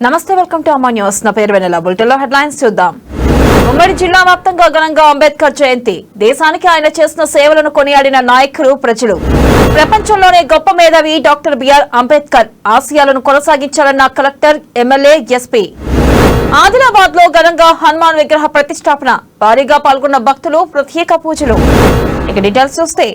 నమస్తే, welcome to అమ్మా news. నా పేరు వెన్నెల. బులెటిన్లో హెడ్లైన్స్ చూద్దాం. ఉమ్మడి జిల్లా వ్యాప్తంగా ఘనంగా అంబేద్కర్ జయంతి. దేశానికి ఆయన చేసిన సేవలను కొనియాడిన నాయకులు, ప్రజలు. ప్రపంచంలోనే గొప్ప మేధావి డాక్టర్ బిఆర్ అంబేద్కర్ ఆశయాలను కొనసాగించాలన్న కలెక్టర్, ఎమ్మెల్యే, ఎస్పీ. ఆదిలాబాద్ లో ఘనంగా హనుమాన్ విగ్రహ ప్రతిష్టాపన. భారీగా పాల్గొన్న భక్తులు, ప్రత్యేక పూజలు. ఇక డీటెయిల్స్ చూస్తే,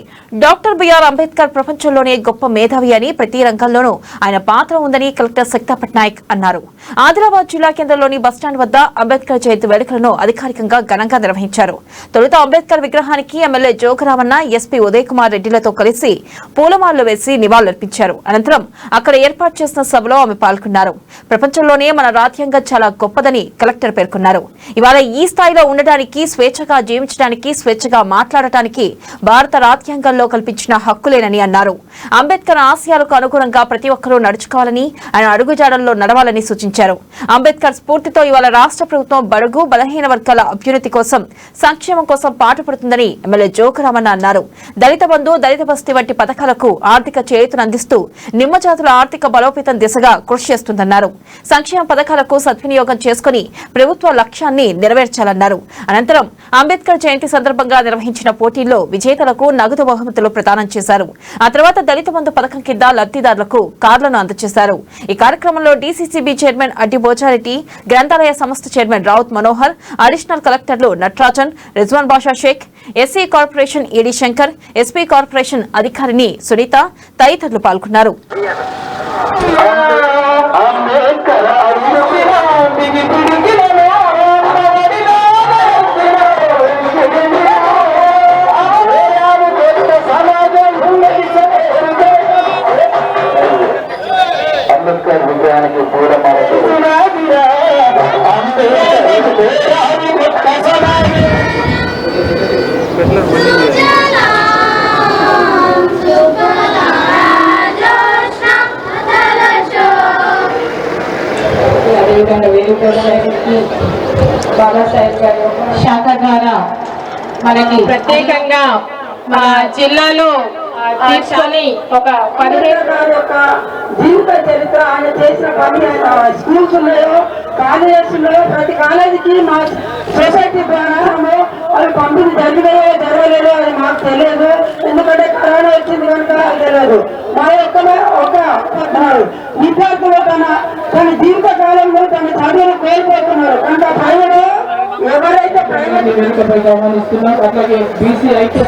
డాక్టర్ బిఆర్ అంబేద్కర్ ప్రపంచంలోనే గొప్ప మేధావి అని, ప్రతి రంగంలోనూ ఆయన పాత్ర ఉందని కలెక్టర్ శక్తా పట్నాయక్ అన్నారు. ఆదిలాబాద్ జిల్లా కేంద్రంలోని బస్టాండ్ వద్ద అంబేద్కర్ జయంతి వేడుకలను అధికారికంగా ఘనంగా నిర్వహించారు. తొలుత అంబేద్కర్ విగ్రహానికి ఎమ్మెల్యే జోగరామన్న, ఎస్పీ ఉదయ్ కుమార్ రెడ్డిలతో కలిసి పూలమాలలు వేసి నివాళులర్పించారు. అనంతరం అక్కడ ఏర్పాటు చేసిన సభలో ఆమె పాల్గొన్నారు. ప్రపంచంలోనే మన రాజ్యాంగం చాలా గొప్పదని కలెక్టర్ పేర్కొన్నారు. ఇవాళ ఈ స్థాయిలో ఉండడానికి, స్వేచ్ఛగా జీవించడానికి, స్వేచ్ఛగా మాట్లాడటానికి భారత రాజ్యాంగంలో కల్పించిన హక్కులేనని అన్నారు. అంబేద్కర్ ఆశయాలకు అనుగుణంగా ప్రతి ఒక్కరూ నడుచుకోవాలని, ఆయన అడుగుజాడల్లో నడవాలని సూచించారు. అంబేద్కర్ స్ఫూర్తితో ఇవాళ రాష్ట్ర ప్రభుత్వం బడుగు, బలహీన వర్గాల అభ్యున్నతి కోసం, సంక్షేమం కోసం పాటుపడుతుందని ఎమ్మెల్యే జోగరామన్న అన్నారు. దళిత బంధు, దళిత బస్తీ వంటి పథకాలకు ఆర్థిక చేయూతను అందిస్తూ నిమ్మజాతుల ఆర్థిక బలోపేతం దిశగా కృషి చేస్తుందన్నారు. సంక్షేమ పథకాలకు సద్వినియోగం చేసుకుని ప్రభుత్వ లక్ష్యాన్ని నెరవేర్చాలన్నారు. అనంతరం అంబేద్కర్ జయంతి సందర్భంగా నిర్వహించిన పోటీల్లో విజేతలకు నగదు బహుమతులు ప్రదానం చేశారు. ఆ తర్వాత దళిత బంధు పథకం కింద లబ్ధిదారులకు కార్లను అందజేశారు. ఈ కార్యక్రమంలో డీసీసీబీ చైర్మన్ అడ్డి బోచారెడ్డి, గ్రంథాలయ సంస్థ చైర్మన్ రావుత్ మనోహర్, అడిషనల్ కలెక్టర్లు Natarajan, Rizwan Basha Shaik, SC corporation ED Shankar, SP corporation అధికారిని సునీత తదితరులు పాల్గొన్నారు. శాఖ ద్వారా మనకి ప్రత్యేకంగా మన జిల్లాలో తీసుకొని ఒక 15 యొక్క జీవిత చరిత్ర, ఆయన చేసిన పని, స్కూల్స్ ఉన్నాయో, కాలేజెస్ ఉన్నాయో, ప్రతి కాలేజీకి మా సొసైటీ ప్రారంభంలో అవి పంపిణీ జరిగినాయో జరగలేదో అది మాకు తెలియదు. ఎందుకంటే కరోనా వచ్చింది కనుక అది తెలియదు. మా యొక్క విద్యార్థులు తన జీవిత కాలంలో తన చదువులు కోల్పోతున్నారు కనుక ప్రైవేట్ ఎవరైతే ప్రైవేట్ గమనిస్తున్నారు. అట్లాగే బీసీ ఐక్య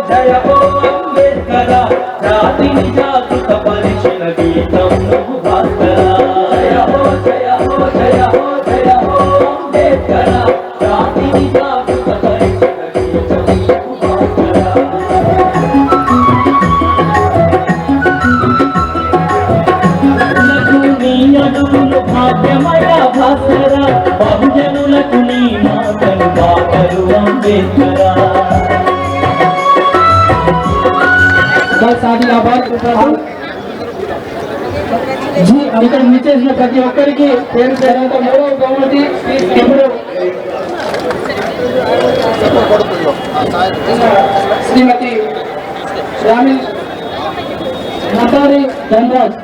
జయ హో అంబేద్కర, జాతిని జాగృత పరిచిన గీతం నువ్వు భాస్కర. జయ హో అంబేద్కర, జాతిని జాగృత పరిచిన గీతం నువ్వు భాస్కర. నీ అడుగులు భాగ్యమయ భాస్కర, బహుజనులకు నీ మాటలు బాటలు అంబేద్కర. ఇక్కడ నిచ్చేసిన ప్రతి ఒక్కరికి పేరు పేరంతా మూడవ బహుమతి ఇప్పుడు శ్రీమతి రామిల్ నటారి ధనరాజ్.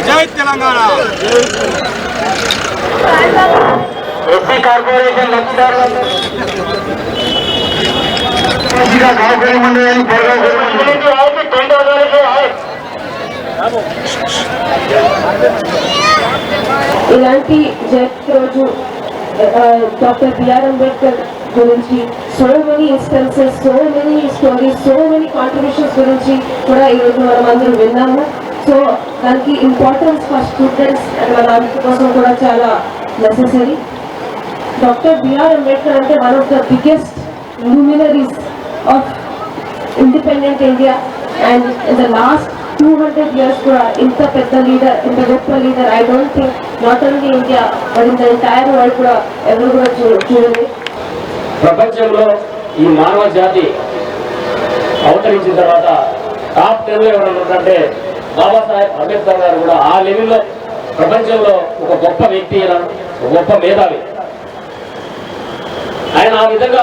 జై తెలంగాణ. ఎస్సీ కార్పొరేషన్ లబ్ధిదారులు ఇలాంటి జయంతి రోజు డాక్టర్ బిఆర్ అంబేద్కర్ గురించి so many instances, so many stories, so many contributions గురించి కూడా ఈరోజు మనం అందరం విన్నాము. సో దానికి ఇంపార్టెన్స్ ఫర్ స్టూడెంట్స్ అండ్ వాళ్ళ అందరి కోసం కూడా చాలా నెసెసరీ. డాక్టర్ బిఆర్ అంబేద్కర్ అంటే one of the biggest luminaries of independent India, and in the last 200 years కూడా ఇంత పెద్ద లీడర్, ఇంత గొప్ప leader I don't think not only India but in the entire world కూడా ఎవరు కూడా చూడండి. ప్రపంచంలో ఈ మానవ జాతి అవతరించిన తర్వాత టాప్ 10 ఎవరైనా ఉన్నారంటే బాబాసాహెబ్ అంబేద్కర్ గారు కూడా ఆ లెవెల్లో ప్రపంచంలో ఒక గొప్ప వ్యక్తి, ఒక గొప్ప మేధావి. ఆయన ఆ విధంగా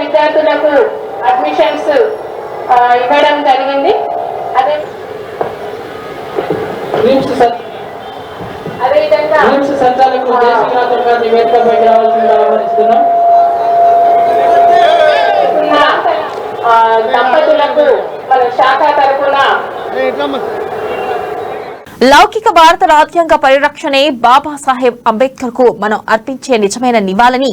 విద్యార్థులకు అడ్మిషన్స్ ఇవ్వడం జరిగింది. అదేవిధంగా సంచాలకులు నివేదికపై రావాల్సిందిగా ఆహ్వానిస్తున్నాం. దంపతులకు మన శాఖ తరఫున లౌకిక భారత రాజ్యాంగ పరిరక్షణే బాబాసాహెబ్ అంబేద్కర్ కు మనం అర్పించే నిజమైన నివాళని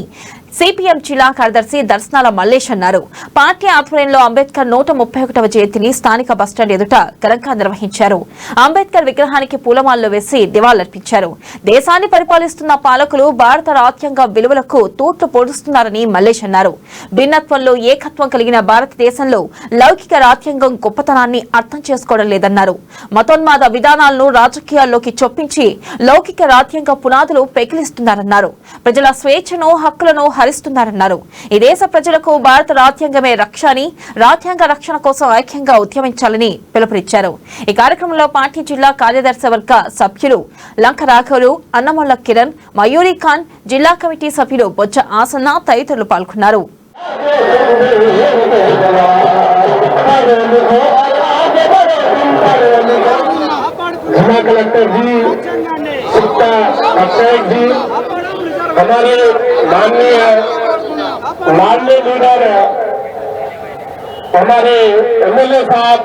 సిపిఎం జిల్లా కార్యదర్శి దర్శనాల మల్లేష్ అన్నారు. పార్టీ ఆధ్వర్యంలో అంబేద్కర్ 131వ జయంతిని స్థానిక బస్టాండ్ ఎదుట ఘనంగా నిర్వహించారు. అంబేద్కర్ విగ్రహానికి పూలమాలలు వేసి నివాళులర్పించారు. దేశాన్ని పరిపాలిస్తున్న పాలకులు భారత రాజ్యాంగ విలువలకు తూట్లు పొడుస్తున్నారని మల్లేష్ అన్నారు. భిన్నత్వంలో ఏకత్వం కలిగిన భారతదేశంలో లౌకిక రాజ్యాంగం గొప్పతనాన్ని అర్థం చేసుకోవడం లేదన్నారు. మతోన్మాద విధానాలను రాజకీయాల్లోకి చొప్పించి లౌకిక రాజ్యాంగ పునాదులు పెకిలిస్తున్నారన్నారు. ప్రజల స్వేచ్ఛను హక్కులను హరిస్తున్నారన్నారు. ఈ దేశ ప్రజలకు భారత రాజ్యాంగమే రక్ష అని, రాజ్యాంగ రక్షణ కోసం ఐక్యంగా ఉద్యమించాలని పిలుపునిచ్చారు. ఈ కార్యక్రమంలో పార్టీ జిల్లా కార్యదర్శి వర్గ సభ్యులు లంక రాఘవులు, అన్నమల్ల కిరణ్, మయూరి ఖాన్, జిల్లా కమిటీ సభ్యులు బొజ్జ ఆసన్న తదితరులు పాల్గొన్నారు. हमारे माननीय लीडर हमारे एमएलए साहब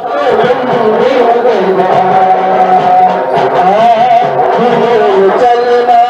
चलना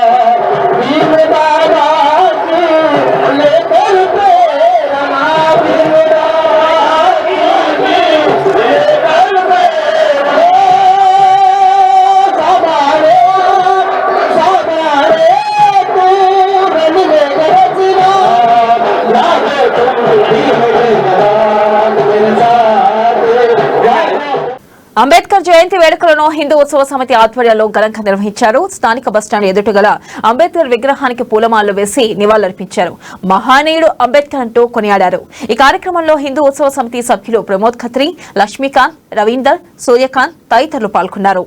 అంబేద్కర్ జయంతి వేడుకలను హిందూ ఉత్సవ సమితి ఆధ్వర్యంలో ఘనంగా నిర్వహించారు. స్థానిక బస్టాండ్ ఎదుటగల అంబేద్కర్ విగ్రహానికి పూలమాలలు వేసి నివాళులర్పించారు. మహానీయుడు అంబేద్కర్ అంటూ కొనియాడారు. ఈ కార్యక్రమంలో హిందూ ఉత్సవ సమితి సభ్యులు ప్రమోద్ ఖత్రి, లక్ష్మీకాంత్, రవీందర్, సూర్యకాంత్ తదితరులు పాల్గొన్నారు.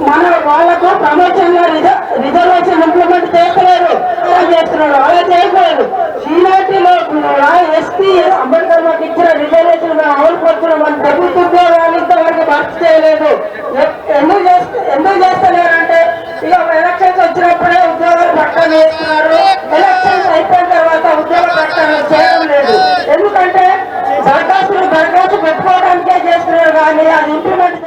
మన వాళ్ళకు ప్రమోషన్ లో రిజర్వేషన్ ఇంప్లిమెంట్ చేస్తలేరు, చేస్తున్నాడు. అలా చేయకూడదు. సీనాటిలో ఎస్టీ అంబేద్కర్ మాకు ఇచ్చిన రిజర్వేషన్ మేము అమలు పడుతున్నామని ప్రభుత్వ ఉద్యోగాలు ఇంతవరకు భర్తీ చేయలేదు. ఎందుకు చేస్తలేరంటే ఇక ఎలక్షన్స్ వచ్చినప్పుడే ఉద్యోగాలు ప్రకటన చేస్తున్నారు. ఎలక్షన్స్ అయిపోయిన తర్వాత ఉద్యోగ ప్రకటన చేయడం లేదు. ఎందుకంటే దరఖాస్తు పెట్టుకోవడానికే చేస్తున్నారు కానీ అది ఇంప్లిమెంట్.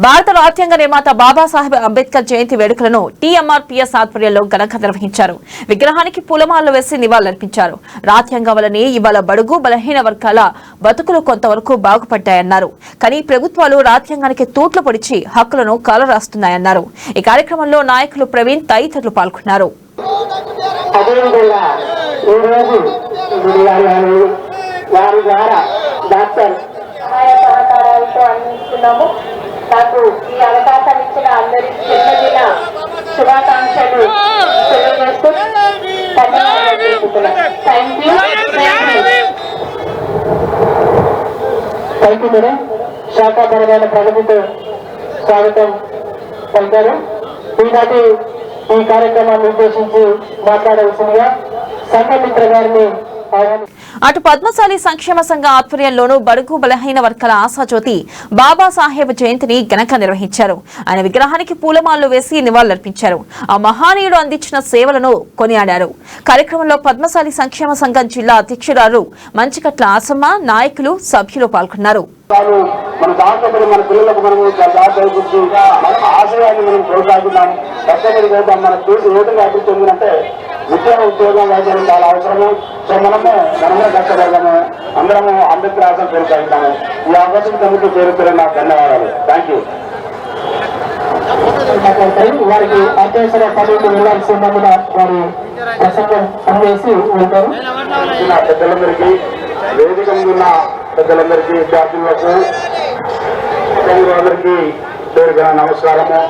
భారత రాజ్యాంగ నిర్మాత బాబాసాహెబ్ అంబేద్కర్ జయంతి వేడుకలను టీఎంఆర్పీఎస్ ఆధ్వర్యంలో ఘనంగా నిర్వహించారు. విగ్రహానికి పూలమాలలు వేసి నివాళులర్పించారు. రాజ్యాంగం వల్లనే ఇవాళ బడుగు బలహీన వర్గాల బతుకులు కొంతవరకు బాగుపడ్డాయన్నారు. కానీ ప్రభుత్వాలు రాజ్యాంగానికి తూట్లు పొడిచి హక్కులను కాలరాస్తున్నాయన్నారు. ఈ కార్యక్రమంలో నాయకులు ప్రవీణ్ తదితరులు పాల్గొన్నారు. నాకు ఈ అవకాశం ఇచ్చిన అందరికీ జన్మదిన శుభాకాంక్షలు తెలియజేస్తూ ధన్యవాదాలు తెలుపుతున్నాను. Thank you madam. శాఖాపరమైన ప్రగతితో స్వాగతం పలికారు. ఈనాటి ఈ కార్యక్రమాన్ని ఉద్దేశించి మాట్లాడవలసిందిగా సంఘమిత్ర గారిని అటు పద్మశాలి సంక్షేమ సంఘ ఆధ్వర్యంలోనూ బడుగు బలహీన వర్గాల ఆశాజ్యోతి బాబాసాహెబ్ జయంతిని ఘనంగా నిర్వహించారు. ఆయన విగ్రహానికి పూలమాలలు వేసి నివాళులర్పించారు. ఆ మహానీయుడు అందించిన సేవలను కొనియాడారు. కార్యక్రమంలో పద్మశాలి సంక్షేమ సంఘం జిల్లా అధ్యక్షురాలు మంచికట్ల ఆసమ్మ, నాయకులు, సభ్యులు పాల్గొన్నారు. మన దాంట్లో మన పిల్లలకు మనం మన ఆశయాన్ని మనం ప్రోత్సహిస్తున్నాం. కష్టపడి చేద్దాం. మన దేశం ఏ విధంగా అభివృద్ధి చెందినంటే విద్యా ఉద్యోగం వైద్యం చాలా అవసరము. సో మనమే కష్టపడదాము. అందరము అంబేద్కర్ ఆశయం ప్రోత్సహిస్తాము. ఈ అవకాశం తమకు పేరు నాకు ధన్యవాదాలు. Thank you. వారికి అత్యవసర పనులు వెళ్లాల్సిందని వారి ప్రసంగం అందజేసి వెళ్తారు. పెద్దలందరికీ, వేదిక ఉన్న పెద్దలందరికీ, విద్యార్థులకు అందరికీ పేరుగా నమస్కారము.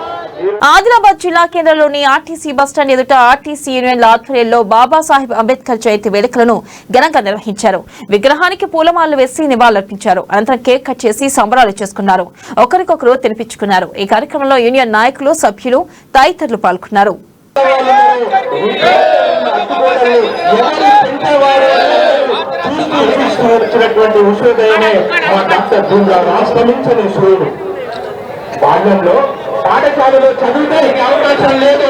ఆదిలాబాద్ జిల్లా కేంద్రంలోని ఆర్టీసీ బస్టాండ్ ఎదుట ఆర్టీసీ యూనియన్ల ఆధ్వర్యంలో బాబాసాహెబ్ అంబేద్కర్ జయంతి వేడుకలను ఘనంగా నిర్వహించారు. విగ్రహానికి పూలమాలలు వేసి నివాళులర్పించారు. అనంతరం కేక్ కట్ చేసి సంబరాలు చేసుకున్నారు. ఒకరికొకరు తినిపించుకున్నారు. ఈ కార్యక్రమంలో యూనియన్ నాయకులు, సభ్యులు తదితరులు పాల్గొన్నారు. బాల్యంలో పాఠశాలలో చదివితే అవకాశం లేదు.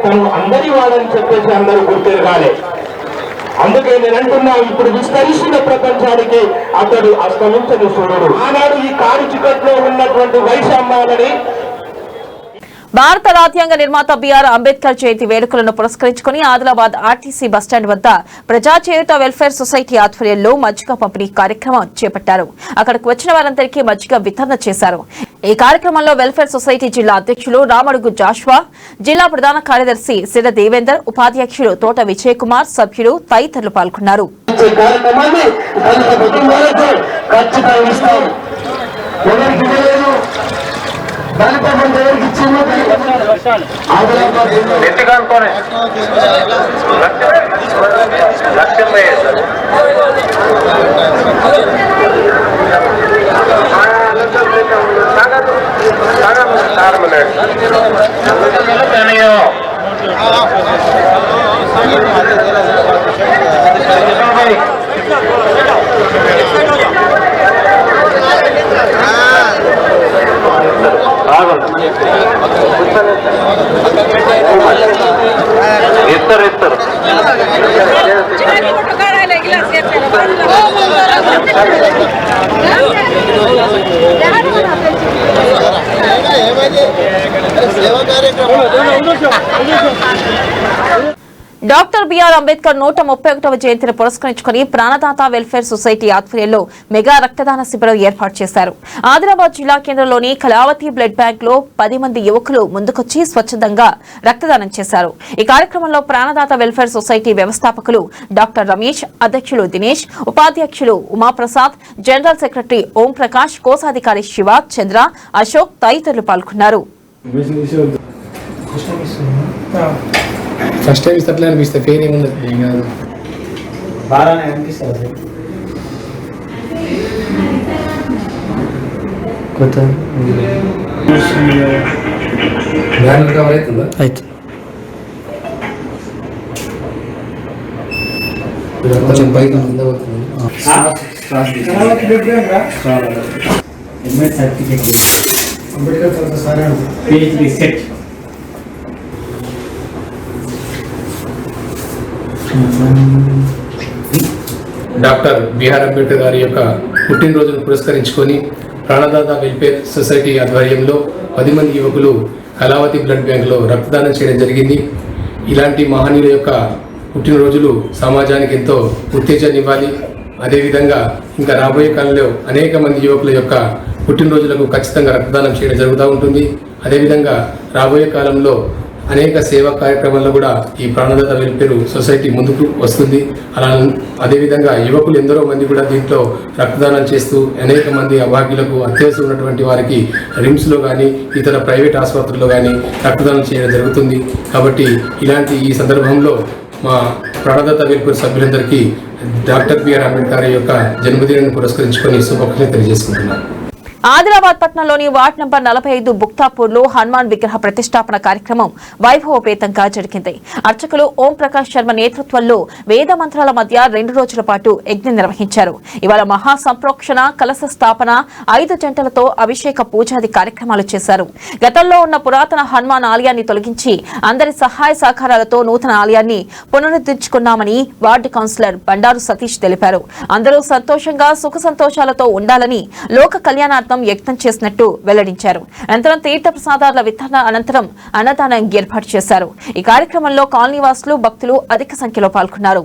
తను అందరి వాడని చెప్పేసి అందరూ గుర్తిరగాలి. అందుకే నేను అంటున్నా, ఇప్పుడు విస్తరిస్తున్న ప్రపంచానికి అతడు అస్తమించని సూర్యుడు. ఆనాడు ఈ కారు చికట్లో ఉన్నటువంటి వైషమ్యాలని భారత రాజ్యాంగ నిర్మాత బిఆర్ అంబేద్కర్ జయంతి వేడుకలను పురస్కరించుకుని ఆదిలాబాద్ ఆర్టీసీ బస్టాండ్ వద్ద ప్రజా చేయుత వెల్ఫేర్ సొసైటీ ఆధ్వర్యంలో మజ్జిగ పంపిణీ కార్యక్రమం చేపట్టారు. అక్కడికి వచ్చిన వారందరికీ మజ్జిగ వితరణ చేశారు. ఈ కార్యక్రమంలో వెల్ఫేర్ సొసైటీ జిల్లా అధ్యక్షులు రామడుగు జాషువా, జిల్లా ప్రధాన కార్యదర్శి సిర దేవేందర్, ఉపాధ్యక్షులు తోట విజయ్ కుమార్, సభ్యులు తదితరులు పాల్గొన్నారు. డాక్టర్ బిఆర్ అంబేద్కర్ 131వ జయంతిని పురస్కరించుకుని ప్రాణదాత వెల్ఫేర్ సొసైటీ ఆధ్వర్యంలో మెగా రక్తదాన శిబిరం ఏర్పాటు చేశారు. ఆదిలాబాద్ జిల్లా కేంద్రంలోని కళావతి బ్లడ్ బ్యాంక్ లో 10 మంది యువకులు ముందుకొచ్చి స్వచ్ఛందంగా రక్తదానం చేశారు. ఈ కార్యక్రమంలో ప్రాణదాత వెల్ఫేర్ సొసైటీ వ్యవస్థాపకులు డాక్టర్ రమేష్, అధ్యక్షులు దినేష్, ఉపాధ్యక్షులు ఉమాప్రసాద్, జనరల్ సెక్రటరీ ఓం ప్రకాష్, కోశాధికారి శివ, చంద్ర, అశోక్ తదితరులు పాల్గొన్నారు. ఫస్ట్ టైం ఇస్తట్లే అనిపిస్తే ఫెయిల్ ఏముండదు. ఏం కాదు, బాగానే అనిపిస్తుంది. కొత్త కవర్ అవుతుందా? అవుతుంది. కొంచెం పైకి సర్టిఫికేట్ డాక్టర్ బిఆర్ అంబేద్కర్ గారి యొక్క పుట్టినరోజును పురస్కరించుకొని ప్రాణదాత వెల్ఫేర్ సొసైటీ ఆధ్వర్యంలో 10 మంది యువకులు కళావతి బ్లడ్ బ్యాంక్లో రక్తదానం చేయడం జరిగింది. ఇలాంటి మహనీయుల యొక్క పుట్టినరోజులు సమాజానికి ఎంతో ఉత్తేజాన్ని ఇవ్వాలి. అదేవిధంగా ఇంకా రాబోయే కాలంలో అనేక మంది యువకుల యొక్క పుట్టినరోజులకు ఖచ్చితంగా రక్తదానం చేయడం జరుగుతూ ఉంటుంది. అదేవిధంగా రాబోయే కాలంలో అనేక సేవా కార్యక్రమాల్లో కూడా ఈ ప్రాణదాత వెల్ఫేర్ సొసైటీ ముందుకు వస్తుంది. అదేవిధంగా యువకులు ఎందరో మంది కూడా దీంట్లో రక్తదానం చేస్తూ అనేక మంది అభాగ్యులకు అత్యవసరం ఉన్నటువంటి వారికి రిమ్స్లో కానీ ఇతర ప్రైవేట్ ఆసుపత్రుల్లో కానీ రక్తదానం చేయడం జరుగుతుంది. కాబట్టి ఇలాంటి ఈ సందర్భంలో మా ప్రాణదాత వెల్ఫేర్ సభ్యులందరికీ డాక్టర్ బిఆర్ అంబేద్కర్ యొక్క జన్మదినాన్ని పురస్కరించుకొని శుభాకాంక్షలు తెలియజేసుకుంటున్నాను. ఆదిలాబాద్ పట్టణంలోని వార్డు నంబర్ 45 బుక్తాపూర్లో హనుమాన్ విగ్రహ ప్రతిష్టాపన కార్యక్రమం వైభవపేతంగా జరిగింది. అర్చకులు ఓం ప్రకాష్ శర్మ నేతృత్వంలో వేద మంత్రాల మధ్య 2 రోజుల పాటు యజ్ఞం నిర్వహించారు. ఇవాళ మహా సంప్రోక్షణ, కలశ స్థాపన, 5 జంటలతో అభిషేక పూజాది కార్యక్రమాలు చేశారు. గతంలో ఉన్న పురాతన హనుమాన్ ఆలయాన్ని తొలగించి అందరి సహాయ సహకారాలతో నూతన ఆలయాన్ని పునరుద్ధరించుకున్నామని వార్డు కౌన్సిలర్ బండారు సతీష్ తెలిపారు. అందరూ సంతోషంగా సుఖ సంతోషాలతో ఉండాలని లోక కళ్యాణార్థం యజ్ఞం చేసినట్టు వెల్లడించారు. అనంతరం తీర్థ ప్రసాదాల వితరణ అనంతరం అన్నదానం ఏర్పాటు చేశారు. ఈ కార్యక్రమంలో కాలనీవాసులు, భక్తులు అధిక సంఖ్యలో పాల్గొన్నారు.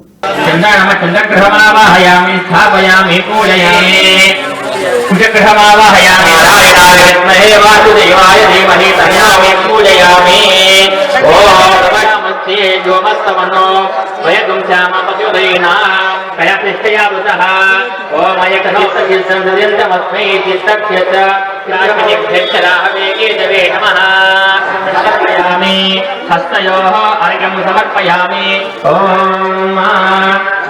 कयापृष्टयावृतः ओमयकनोक्तचित्रमस्मै चित्तक्षेत्र प्राश्वनिक्षराहवेगे नमः समर्पयामि हस्तयोः अर्घ्यं समर्पयामि ॐ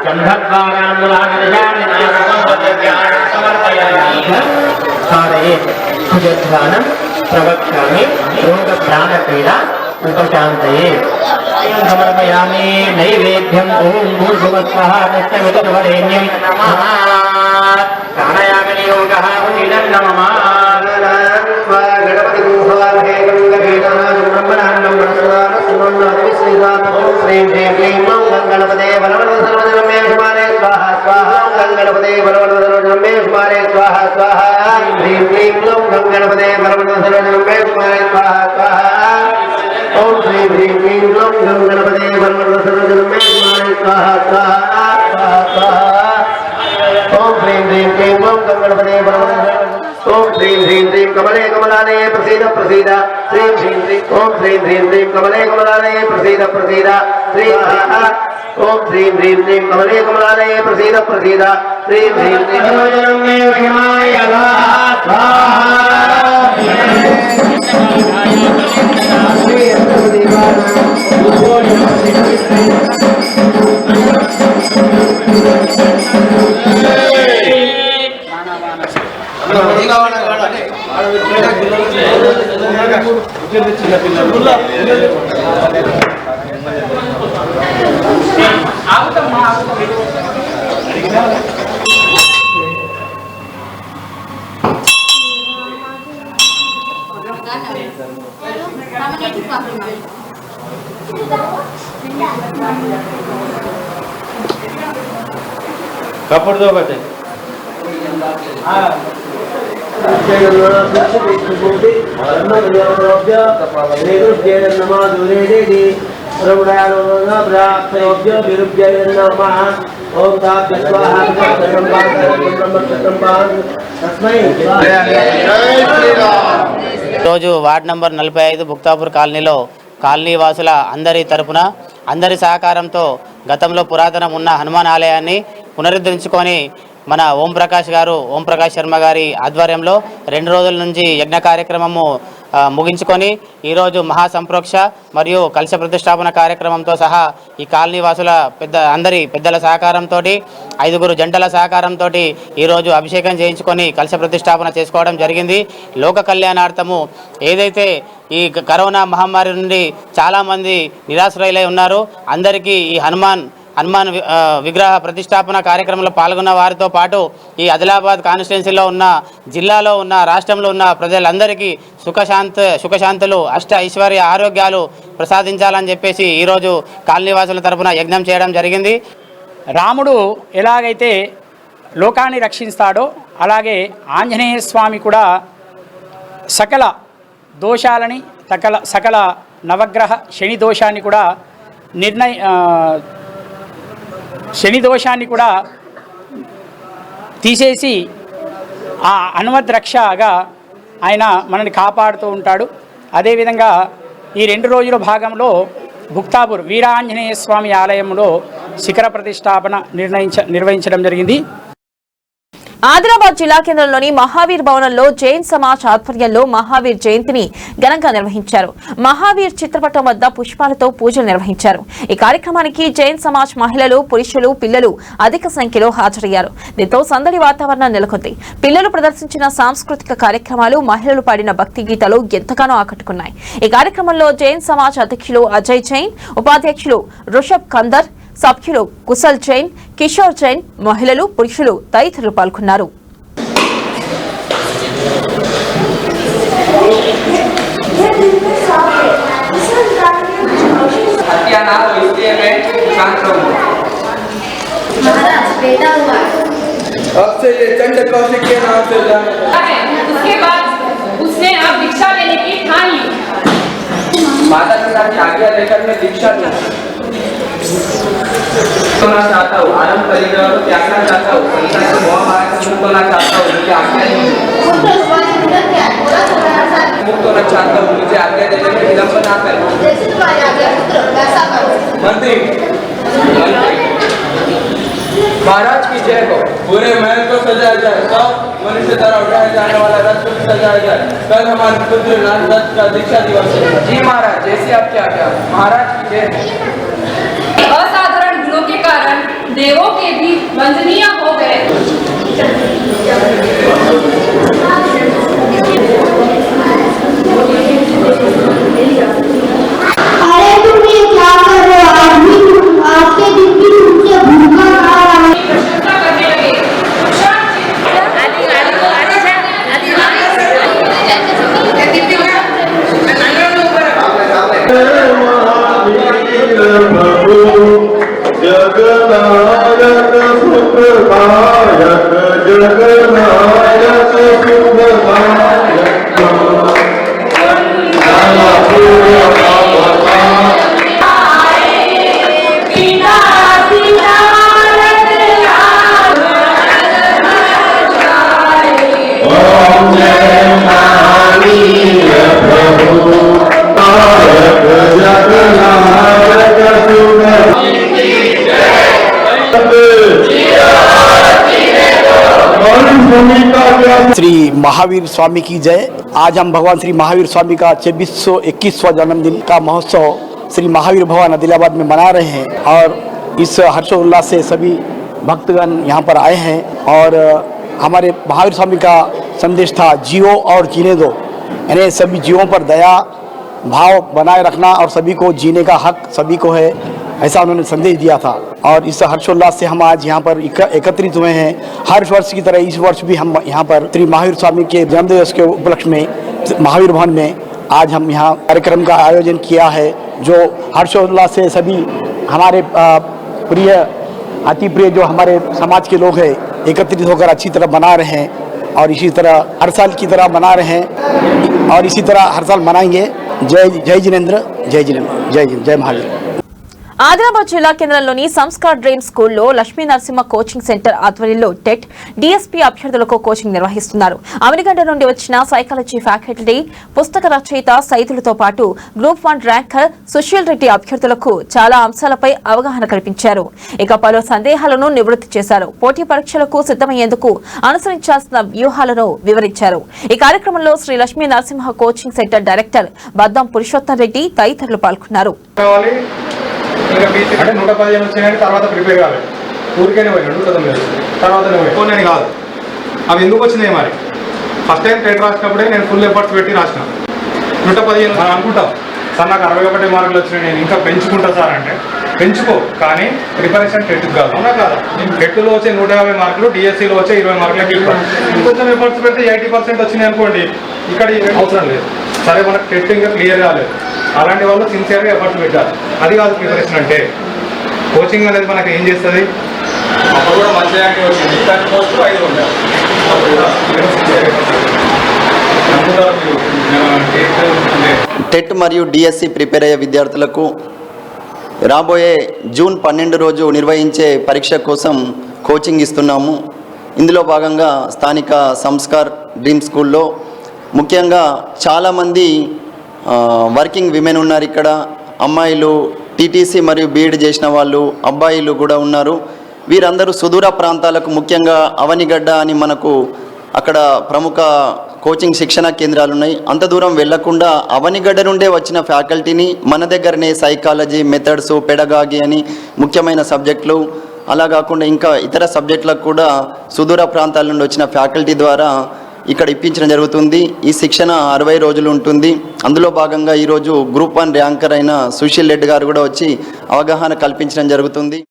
गन्धद्वारान्दुलानिदशामि समर्पयामि कारयेत् भुजध्यानं प्रवक्ष्यामि रोगप्राणपीडा उपशान्तये समर्पयामि नैवेद्यम् ॐ भूर्भुवस्वः नित्यमितुर्वरेण्यं नमः प्राणायाम नियोगः उचितं नमः गणपते बलवदे स्वाहा स्वाहा गणपते बलवदे स्वाहा स्वाहा ह्रीं क्लीं ग्लौं गणपते बलवदे स्वाहा स्वाहा ओम श्री ह्रीं क्लीं ग्लौं गणपते बलवदे स्वाहा स्वाहा स्वाहा ओम श्रीं ह्रीं क्लीं ग्लौं गणपते बलवदे ओम श्रीं ह्रीं क्लीं कमले कमलालये प्रसीद प्रसीद श्रीं ह्रीं क्लीं ओम श्रीं ह्रीं क्लीं कमले कमलालये प्रसीद प्रसीद श्रीं ओम श्रीं ह्रीं क्लीं कमले कमलालये प्रसीद प्रसीद श्रीं ह्रीं क्लीं सर्वजनं मे विमाय स्वाहा कपड़ दो बटे రోజు వార్డ్ నంబర్ 45 భుక్తాపూర్ కాలనీలో కాలనీ వాసుల అందరి తరపున అందరి సహకారంతో గతంలో పురాతనం ఉన్న హనుమాన్ ఆలయాన్ని పునరుద్ధరించుకొని మన ఓం ప్రకాష్ శర్మ గారి ఆధ్వర్యంలో 2 రోజుల నుంచి యజ్ఞ కార్యక్రమము ముగించుకొని ఈరోజు మహాసంప్రోక్ష మరియు కలశ ప్రతిష్టాపన కార్యక్రమంతో సహా ఈ కాలనీ వాసుల అందరి పెద్దల సహకారంతో 5 జంటల సహకారంతో ఈరోజు అభిషేకం చేయించుకొని కలశ ప్రతిష్టాపన చేసుకోవడం జరిగింది. లోక కళ్యాణార్థము ఏదైతే ఈ కరోనా మహమ్మారి నుండి చాలామంది నిరాశ్రయులై ఉన్నారు, అందరికీ ఈ హనుమాన్ విగ్రహ ప్రతిష్టాపన కార్యక్రమంలో పాల్గొన్న వారితో పాటు ఈ ఆదిలాబాద్ కాన్స్టిట్యున్సీలో ఉన్న, జిల్లాలో ఉన్న, రాష్ట్రంలో ఉన్న ప్రజలందరికీ సుఖశాంతులు, అష్ట ఐశ్వర్య ఆరోగ్యాలు ప్రసాదించాలని చెప్పేసి ఈరోజు కాలనీవాసుల తరపున యజ్ఞం చేయడం జరిగింది. రాముడు ఎలాగైతే లోకాన్ని రక్షిస్తాడో అలాగే ఆంజనేయ స్వామి కూడా సకల దోషాలని సకల నవగ్రహ శని దోషాన్ని కూడా శని దోషాన్ని కూడా తీసేసి ఆ హనుమద్ రక్షగా ఆయన మనల్ని కాపాడుతూ ఉంటాడు. అదేవిధంగా ఈ 2 రోజుల భాగంలో భుక్తాపూర్ వీరాంజనేయ స్వామి ఆలయంలో శిఖర ప్రతిష్టాపన నిర్వహించడం జరిగింది. ఆదిలాబాద్ జిల్లా కేంద్రంలోని మహావీర్ భవనంలో జైన్ సమాజ్ ఆధ్వర్యంలో మహావీర్ జయంతిని ఘనంగా నిర్వహించారు. మహావీర్ చిత్రపటం వద్ద పుష్పాలతో పూజలు నిర్వహించారు. ఈ కార్యక్రమానికి జైన్ సమాజ్ మహిళలు, పురుషులు, పిల్లలు అధిక సంఖ్యలో హాజరయ్యారు. దీంతో సందడి వాతావరణం నెలకొంది. పిల్లలు ప్రదర్శించిన సాంస్కృతిక కార్యక్రమాలు, మహిళలు పాడిన భక్తి గీతాలు ఎంతగానో ఆకట్టుకున్నాయి. ఈ కార్యక్రమంలో జైన్ సమాజ్ అధ్యక్షులు అజయ్ జైన్, ఉపాధ్యక్షులు రుషభ్ కందర్, సభ్యులు కుశల్ జైన్, కిషోర్ జైన్, మహిళలు, పురుషులు తదితరులు పాల్గొన్నారు. माता पिता की आज्ञा लेकर मैं दीक्षा होना चाहता हूँ, आनंद परिग्रह को त्यागना चाहता हूँ, संसार से मोह माया से मुक्त होना चाहता हूँ, मुझे आज्ञा मुक्त होना चाहता हूँ, मुझे आज्ञा देने में विलंब ना करें। मंत्री महाराज की जय हो। पूरे महल को सजाया जाए, सब मनुष्य द्वारा उठाया जाने वाला रथ को सजाया जाए। कल हमारे पुत्र नारद का दीक्षा दिवस है। जी महाराज, जैसे आप क्या क्या महाराज की जय हो। असाधारण गुणों के कारण देवों के भी वंदनीय हो गए। अरे तुम ये क्या कर रहे हो? आपके दिन की तुमसे भूखा खा रहा है। प्रशंसा करने लगे। जगनायक सुखदायक जगनायक श्री महावीर स्वामी की जय। आज हम भगवान श्री महावीर स्वामी का 2621वां जन्मदिन का महोत्सव श्री महावीर भवन आदिलाबाद में मना रहे हैं और इस हर्षोल्लास से सभी भक्तगण यहाँ पर आए हैं। और हमारे महावीर स्वामी का संदेश था जियो और जीने दो, यानी सभी जीवों पर दया भाव बनाए रखना और सभी को जीने का हक सभी को है, ऐसा उन्होंने संदेश दिया था। और इस हर्षोल्लास से हम आज यहाँ पर एकत्रित हुए हैं। हर वर्ष की तरह इस वर्ष भी हम यहाँ पर श्री महावीर स्वामी के जन्मदिवस के उपलक्ष्य में महावीर भवन में आज हम यहाँ कार्यक्रम का आयोजन किया है, जो हर्षोल्लास से सभी हमारे प्रिय अति प्रिय जो हमारे समाज के लोग हैं एकत्रित होकर अच्छी तरह मना रहे हैं और इसी तरह हर साल की तरह मना रहे हैं और इसी तरह हर साल मनाएंगे। जय जिनेंद्र, जय जिनेंद्र, जय महावीर। ఆదిలాబాద్ జిల్లా కేంద్రంలోని సంస్కార్ డ్రీమ్ స్కూల్లో లక్ష్మీ నరసింహ కోచింగ్ సెంటర్ ఆధ్వర్యంలో టెట్ డిఎస్పీ అభ్యర్థులకు కోచింగ్ నిర్వహిస్తున్నారు. అమెరిగడ్డ నుండి వచ్చిన సైకాలజీ ఫ్యాకల్టీ పుస్తక రచయిత సైదులతో పాటు గ్రూప్ 1 ర్యాంకర్ సుశీల్ రెడ్డి అభ్యర్థులకు చాలా అంశాలపై అవగాహన కల్పించారు. ఇక పలు సందేహాలను నివృత్తి చేశారు. పోటీ పరీక్షలకు సిద్ధమయ్యేందుకు అనుసరించాల్సిన వ్యూహాలను వివరించారు. ఈ కార్యక్రమంలో Sri Lakshmi Narasimha coaching centre director Baddam Purushottam Reddy తదితరులు పాల్గొన్నారు. అంటే 115 వచ్చినాయని తర్వాత ప్రిపేర్ కాలేదు, ఊరికైనా పోయినా 109 తర్వాత పోయినాయి కాదు. అవి ఎందుకు వచ్చినాయి మరి? ఫస్ట్ టైం టెట్ రాసినప్పుడే నేను ఫుల్ ఎఫర్ట్స్ పెట్టి రాసిన 115 మనం అనుకుంటాం సార్ నాకు 61 మార్కులు వచ్చినాయి నేను ఇంకా పెంచుకుంటా సార్ అంటే పెంచుకో, కానీ ప్రిపరేషన్ టెట్కి కాదు, అవునా కాదా? టెట్లో వచ్చే 150 మార్కులు డిఎస్సీలో వచ్చే 20 మార్కులకి ఇవ్వాలి. ఇంకొంచెం ఎఫర్ట్స్ పెడితే 80% వచ్చినాయి అనుకోండి, ఇక్కడ అవసరం లేదు. సరే మనకు టెట్ ఇంకా క్లియర్ కాలేదు, అలాంటి వాళ్ళు సిన్సియర్గా ఎఫర్ట్స్ పెట్టాలి. అది కాదు ప్రిపరేషన్ అంటే. కోచింగ్ అనేది మనకు ఏం చేస్తుంది? అప్పుడు కూడా మంచి ర్యాంక్ వచ్చింది, దాని పోస్ట్ 5 ఉండాలి. టెట్ మరియు డిఎస్సి ప్రిపేర్ అయ్యే విద్యార్థులకు రాబోయే జూన్ 12 రోజు నిర్వహించే పరీక్ష కోసం కోచింగ్ ఇస్తున్నాము. ఇందులో భాగంగా స్థానిక సంస్కార్ డ్రీమ్ స్కూల్లో ముఖ్యంగా చాలామంది వర్కింగ్ విమెన్ ఉన్నారు. ఇక్కడ అమ్మాయిలు టీటీసీ మరియు బీఈడి చేసిన వాళ్ళు, అబ్బాయిలు కూడా ఉన్నారు. వీరందరూ సుదూర ప్రాంతాలకు, ముఖ్యంగా అవనిగడ్డ అని మనకు అక్కడ ప్రముఖ కోచింగ్ శిక్షణ కేంద్రాలు ఉన్నాయి. అంత దూరం వెళ్లకుండా అవనిగడ్డ నుండే వచ్చిన ఫ్యాకల్టీని మన దగ్గరనే సైకాలజీ, మెథడ్స్, పెడగాగి అని ముఖ్యమైన సబ్జెక్టులు, అలా కాకుండా ఇంకా ఇతర సబ్జెక్టులకు కూడా సుదూర ప్రాంతాల నుండి వచ్చిన ఫ్యాకల్టీ ద్వారా ఇక్కడ ఇప్పించడం జరుగుతుంది. ఈ శిక్షణ 60 రోజులు ఉంటుంది. అందులో భాగంగా ఈరోజు గ్రూప్ 1 ర్యాంకర్ అయిన సుశీల్ రెడ్డి గారు కూడా వచ్చి అవగాహన కల్పించడం జరుగుతుంది.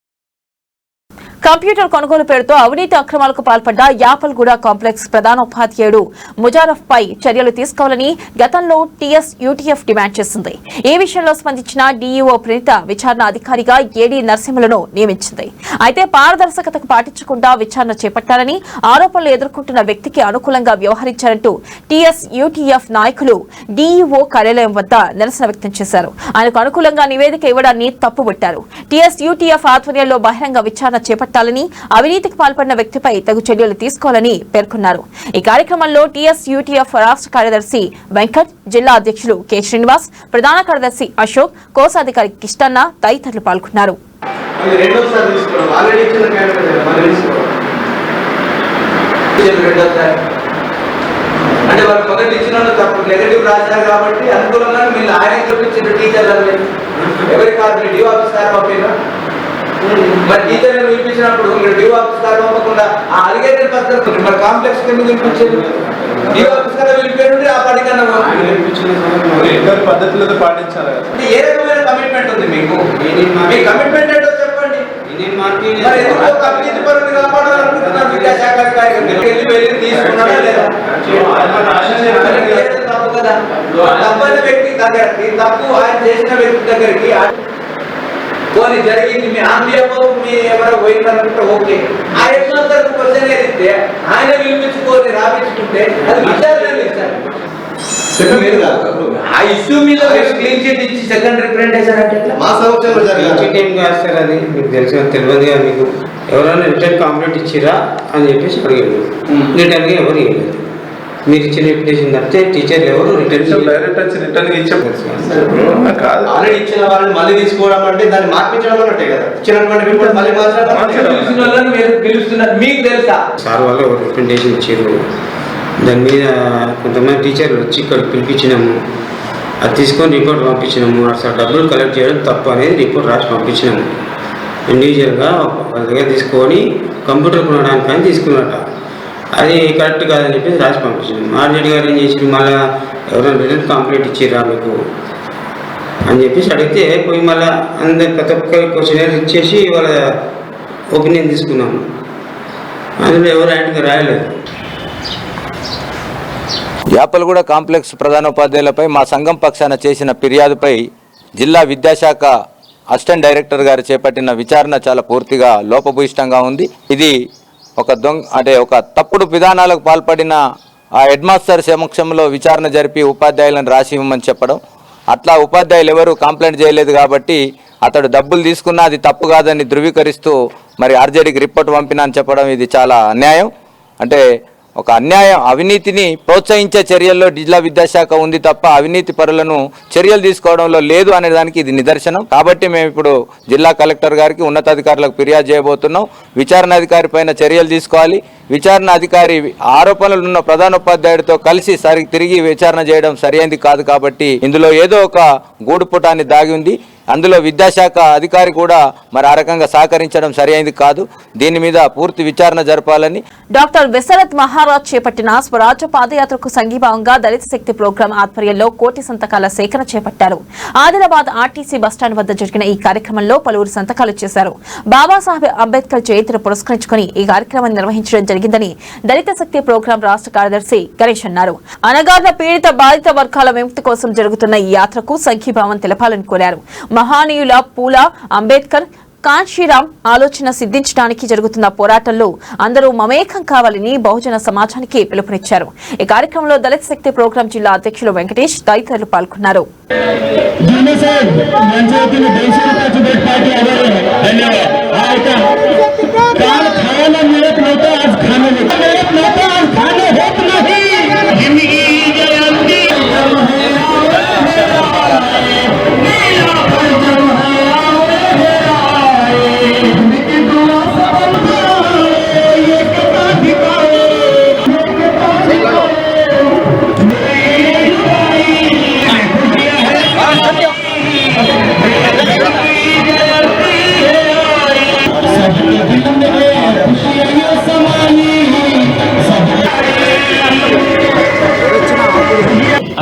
కంప్యూటర్ కొనుగోలు పేరుతో అవినీతి అక్రమాలకు పాల్పడ్డ యాపల్గూడ కాంప్లెక్స్ ప్రధానోపాధ్యాయుడు ముజారఫ్ పై చర్యలు తీసుకోవాలని గతంలో టీఎస్ యూటీఎఫ్ డిమాండ్ చేసింది. ఈ విషయంలో స్పందించిన డీఈఓ ప్రణీత విచారణ అధికారిగా ఏడీ నరసింహులను నియమించింది. అయితే పారదర్శకతకు పాటించకుండా విచారణ చేపట్టాలని, ఆరోపణలు ఎదుర్కొంటున్న వ్యక్తికి అనుకూలంగా వ్యవహరించారంటూ టీఎస్ యూటీఎఫ్ నాయకులు డీఈఓ కార్యాలయం వద్ద నిరసన వ్యక్తం చేశారు. ఆయనకు అనుకూలంగా నివేదిక ఇవ్వడాన్ని తప్పుబట్టారు. టీఎస్ యూటీఎఫ్ ఆధ్వర్యంలో బహిరంగ విచారణ చేపట్టాలని, అవినీతికి పాల్పడిన వ్యక్తిపై తగు చర్యలు తీసుకోవాలని పేర్కొన్నారు. ఈ కార్యక్రమంలో టీఎస్ యూటీఎఫ్ రాష్ట్ర కార్యదర్శి వెంకట్, జిల్లా అధ్యక్షులు కె శ్రీనివాస్, ప్రధాన కార్యదర్శి అశోక్, కోశాధికారి కిష్టన్న తదితరులు పాల్గొన్నారు. మళ్ళీ రెండోసారి తీసుకోవడం, ఆల్రెడీ ఇచ్చిన క్యాండిడేట్ మళ్ళీ తీసుకోవడం రెండోసారి అంటే వాళ్ళు మొదటి ఇచ్చిన తప్పు నెగటివ్ రాశారు కాబట్టి అనుకూలంగా మీరు ఆయన చూపించిన టీచర్లు ఎవరి కాదు డ్యూ ఆఫీస్ గారు పంపినా మరి టీచర్లను పిలిపించినప్పుడు మీరు డ్యూ ఆఫీస్ గారు పంపకుండా ఆ అలిగేటెడ్ పద్ధతి మరి కాంప్లెక్స్ కింద పిలిపించేది డ్యూ ఆఫీస్ గారు పిలిపేయండి ఆ పడికన్నా పద్ధతులతో పాటించాలి. ఏ రకమైన కమిట్మెంట్ ఉంది మీకు? మీ కమిట్మెంట్ ఏంటో చెప్పండి. అవినీతి పరుని కాపాడాలనుకుంటున్నారు విద్యాశాఖ వెళ్ళి తీసుకున్నాడా లేదా? తప్పు కదా. తప్పని వ్యక్తి దగ్గరికి, తప్పు ఆయన చేసిన వ్యక్తి దగ్గరికి పోనీ జరిగింది మీ ఆంబియాపో మీ ఎవరో పోయిందనుకుంటే ఓకే. ఆ ఎట్లందరూ క్వశ్చన్ ఇస్తే ఆయన పిలిపించుకొని రాపించుకుంటే అది విచారణ ఇస్తారు. ఆ ఇష్యూ మీద క్లీన్ చిట్ ఇచ్చి సెకండ్ రిప్రజెంటేషన్ అంటే మా సంవత్సరంలో ఏం కాదు సార్, అది మీకు తెలియదుగా. మీకు ఎవరైనా రిటర్న్ కాంప్లైంట్ ఇచ్చిరా అని చెప్పేసి అడిగారు. రిటర్న్గా ఎవరు ఇవ్వలేదు. మీరు ఇచ్చిన అప్లికేషన్ తప్పితే టీచర్లు ఎవరు రిటర్న్ ఆల్రెడీ ఇచ్చిన వాళ్ళని మళ్ళీ తీసుకోవడం అంటే దాన్ని మార్పించడం అంటే కదా. ఇచ్చినటువంటి రిపోర్ట్ మళ్ళీ పిలుస్తున్నారు. మీకు తెలుసా సార్ వాళ్ళు ఎవరు రిప్రజెంటేషన్ ఇచ్చారు, దాని మీద కొంతమంది టీచర్లు వచ్చి ఇక్కడ పిలిపించినాము, అది తీసుకొని రిపోర్ట్ పంపించినాము. అసలు డబ్బులు కలెక్ట్ చేయడం తప్పు అనేది రిపోర్ట్ రాసి పంపించినాము. ఇండివిజువల్గా వాళ్ళ దగ్గర తీసుకొని కంప్యూటర్ కొనడానికి కానీ తీసుకున్నట్ట, అది కరెక్ట్ కాదని చెప్పేసి రాసి పంపించినాము. ఆర్జేడీ గారు ఏం చేసి మళ్ళీ ఎవరైనా రిటర్న్ కంప్లైంట్ ఇచ్చిరా మీకు అని చెప్పేసి అడిగితే పోయి మళ్ళీ అందరు ప్రతి ఒక్కరి క్వశ్చన్ ఇచ్చేసి వాళ్ళ ఒపీనియన్ తీసుకున్నాము. అందులో ఎవరు ఆయనకి రాయలేదు. యాపలగూడ కాంప్లెక్స్ ప్రధానోపాధ్యాయులపై మా సంఘం పక్షాన చేసిన ఫిర్యాదుపై జిల్లా విద్యాశాఖ అసిస్టెంట్ డైరెక్టర్ గారు చేపట్టిన విచారణ చాలా పూర్తిగా లోపభూయిష్టంగా ఉంది. ఇది ఒక తప్పుడు విధానాలకు పాల్పడిన ఆ హెడ్ మాస్టర్ సమక్షంలో విచారణ జరిపి ఉపాధ్యాయులను రాసి ఇవ్వమని చెప్పడం, అట్లా ఉపాధ్యాయులు ఎవరు కంప్లైంట్ చేయలేదు కాబట్టి అతడు డబ్బులు తీసుకున్నా అది తప్పు కాదని ధృవీకరిస్తూ మరి ఆర్జేడీకి రిపోర్ట్ పంపినా అని చెప్పడం ఇది చాలా అన్యాయం. అంటే ఒక అన్యాయం, అవినీతిని ప్రోత్సహించే చర్యల్లో జిల్లా విద్యాశాఖ ఉంది తప్ప అవినీతి పరులను చర్యలు తీసుకోవడంలో లేదు అనే దానికి ఇది నిదర్శనం. కాబట్టి మేము ఇప్పుడు జిల్లా కలెక్టర్ గారికి ఉన్నతాధికారులకు ఫిర్యాదు చేయబోతున్నాం. విచారణాధికారి పైన చర్యలు తీసుకోవాలి. విచారణ అధికారి ఆరోపణలు ఉన్న ప్రధానోపాధ్యాయుడితో కలిసి తిరిగి విచారణ చేయడం సరైనది కాదు. కాబట్టి ఇందులో ఏదో ఒక గూడుపుటాన్ని దాగి ఉంది. అందులో విద్యాశాఖ అధికారి కూడా మరి ఆ రకంగా సహకరించడం సరైనది కాదు. దీని మీద పూర్తి విచారణ జరపాలని డాక్టర్ విశరత్ మహారాజ్ చేపట్టిన స్వరాజ్య పాదయాత్రకు సంఘీభావంగా దళిత శక్తి ప్రోగ్రాం ఆధ్వర్యంలో 1 కోటి సంతకాల సేకరణ చేపట్టారు. ఆదిలాబాద్ ఆర్టీసీ బస్టాండ్ వద్ద జరిగిన ఈ కార్యక్రమంలో పలువురు సంతకాలు చేశారు. బాబాసాహెబ్ అంబేద్కర్ జయంతిని పురస్కరించుకుని ఈ కార్యక్రమాన్ని నిర్వహించడం జరిగిందని దళిత శక్తి ప్రోగ్రాం రాష్ట్ర కార్యదర్శి గణేష్ అన్నారు. అనగారిన పీడిత బాధిత వర్గాల విముక్తి కోసం జరుగుతున్న ఈ యాత్రకు సంఘీభావం తెలపాలని కోరారు. మహానీయుల పూల అంబేద్కర్ కాంశీరాం ఆలోచన సిద్ధించడానికి జరుగుతున్న పోరాటంలో అందరూ మమేకం కావాలని బహుజన సమాజానికి పిలుపునిచ్చారు. ఈ కార్యక్రమంలో దళిత శక్తి ప్రోగ్రాం జిల్లా అధ్యక్షులు వెంకటేష్ తదితరులు పాల్గొన్నారు.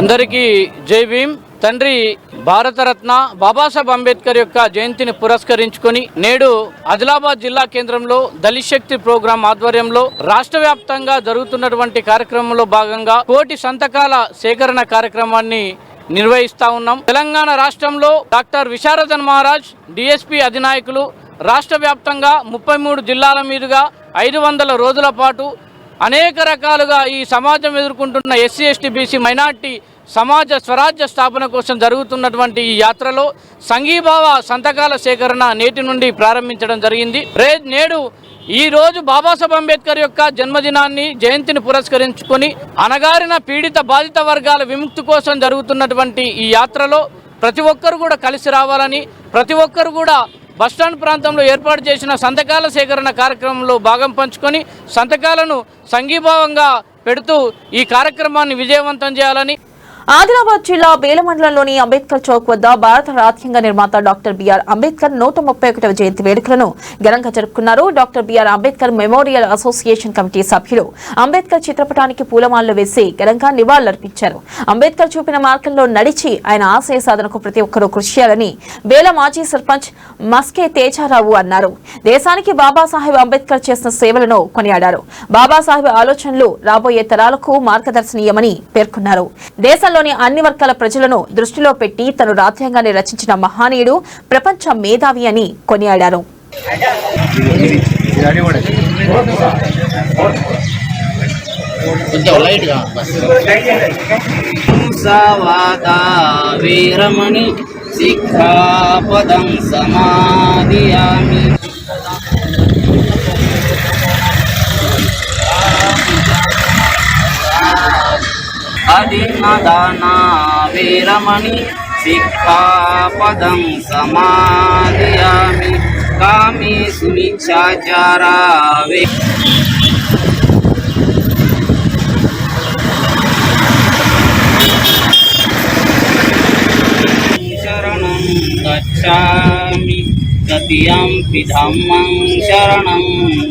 అందరికీ జై భీమ్. తండ్రి భారతరత్న బాబాసాహెబ్ అంబేద్కర్ యొక్క జయంతిని పురస్కరించుకొని నేడు ఆదిలాబాద్ జిల్లా కేంద్రంలో దళిత శక్తి ప్రోగ్రాం ఆధ్వర్యంలో రాష్ట్ర వ్యాప్తంగా జరుగుతున్నటువంటి కార్యక్రమంలో భాగంగా 1 కోటి సంతకాల సేకరణ కార్యక్రమాన్ని నిర్వహిస్తా ఉన్నాం. తెలంగాణ రాష్ట్రంలో డాక్టర్ విశారద్ మహారాజ్ డిఎస్పీ అధినాయకులు రాష్ట్ర వ్యాప్తంగా 33 జిల్లాల మీదుగా 500 రోజుల పాటు అనేక రకాలుగా ఈ సమాజం ఎదుర్కొంటున్న ఎస్సీ ఎస్టీ బీసీ మైనార్టీ సమాజ స్వరాజ్య స్థాపన కోసం జరుగుతున్నటువంటి ఈ యాత్రలో సంఘీభావ సంతకాల సేకరణ నేటి నుండి ప్రారంభించడం జరిగింది. నేడు ఈ రోజు బాబాసాహెబ్ అంబేద్కర్ యొక్క జన్మదినాన్ని జయంతిని పురస్కరించుకొని అణగారిన పీడిత బాధిత వర్గాల విముక్తి కోసం జరుగుతున్నటువంటి ఈ యాత్రలో ప్రతి ఒక్కరు కూడా కలిసి రావాలని, ప్రతి ఒక్కరు కూడా బస్టాండ్ ప్రాంతంలో ఏర్పాటు చేసిన సంతకాల సేకరణ కార్యక్రమంలో భాగం పంచుకొని సంతకాలను సంఘీభావంగా పెడుతూ ఈ కార్యక్రమాన్ని విజయవంతం చేయాలని ఆదిలాబాద్ జిల్లా బేల మండలంలోని అంబేద్కర్ చౌక్ వద్ద భారత రాజ్యాంగ నిర్మాత డాక్టర్ బిఆర్ అంబేద్కర్ 131వ జయంతి వేడుకలను ఘనంగా జరుపుకున్నారు. Doctor BR Ambedkar memorial association committee సభ్యులు అంబేద్కర్ చిత్రపటానికి పూలమాలలు వేసి ఘనంగా నివాళులర్పించారు. అంబేద్కర్ చూపిన మార్గంలో నడిచి ఆయన ఆశయ సాధనకు ప్రతి ఒక్కరూ కృషి చేయాలని బేల మాజీ సర్పంచ్ మస్కే తేజారావు అన్నారు. దేశానికి బాబాసాహెబ్ అంబేద్కర్ చేసిన సేవలను కొనియాడారు. బాబాసాహెబ్ ఆలోచనలు రాబోయే తరాలకు మార్గదర్శనీయమని పేర్కొన్నారు. దేశంలోని అన్ని వర్గాల ప్రజలను దృష్టిలో పెట్టి తను రాజ్యాంగాన్ని రచించిన మహానీయుడు, ప్రపంచ మేధావి అని కొనియాడారు. వీరమణి సిక్ఖాపదం సమాధియామి. అధినాదానా వీరమణి సిక్ఖాపదం సమాధియామి. కామేషు మిచ్ఛాచారా శరణం గచ్ఛామి. తతియంపి ధమ్మం శరణం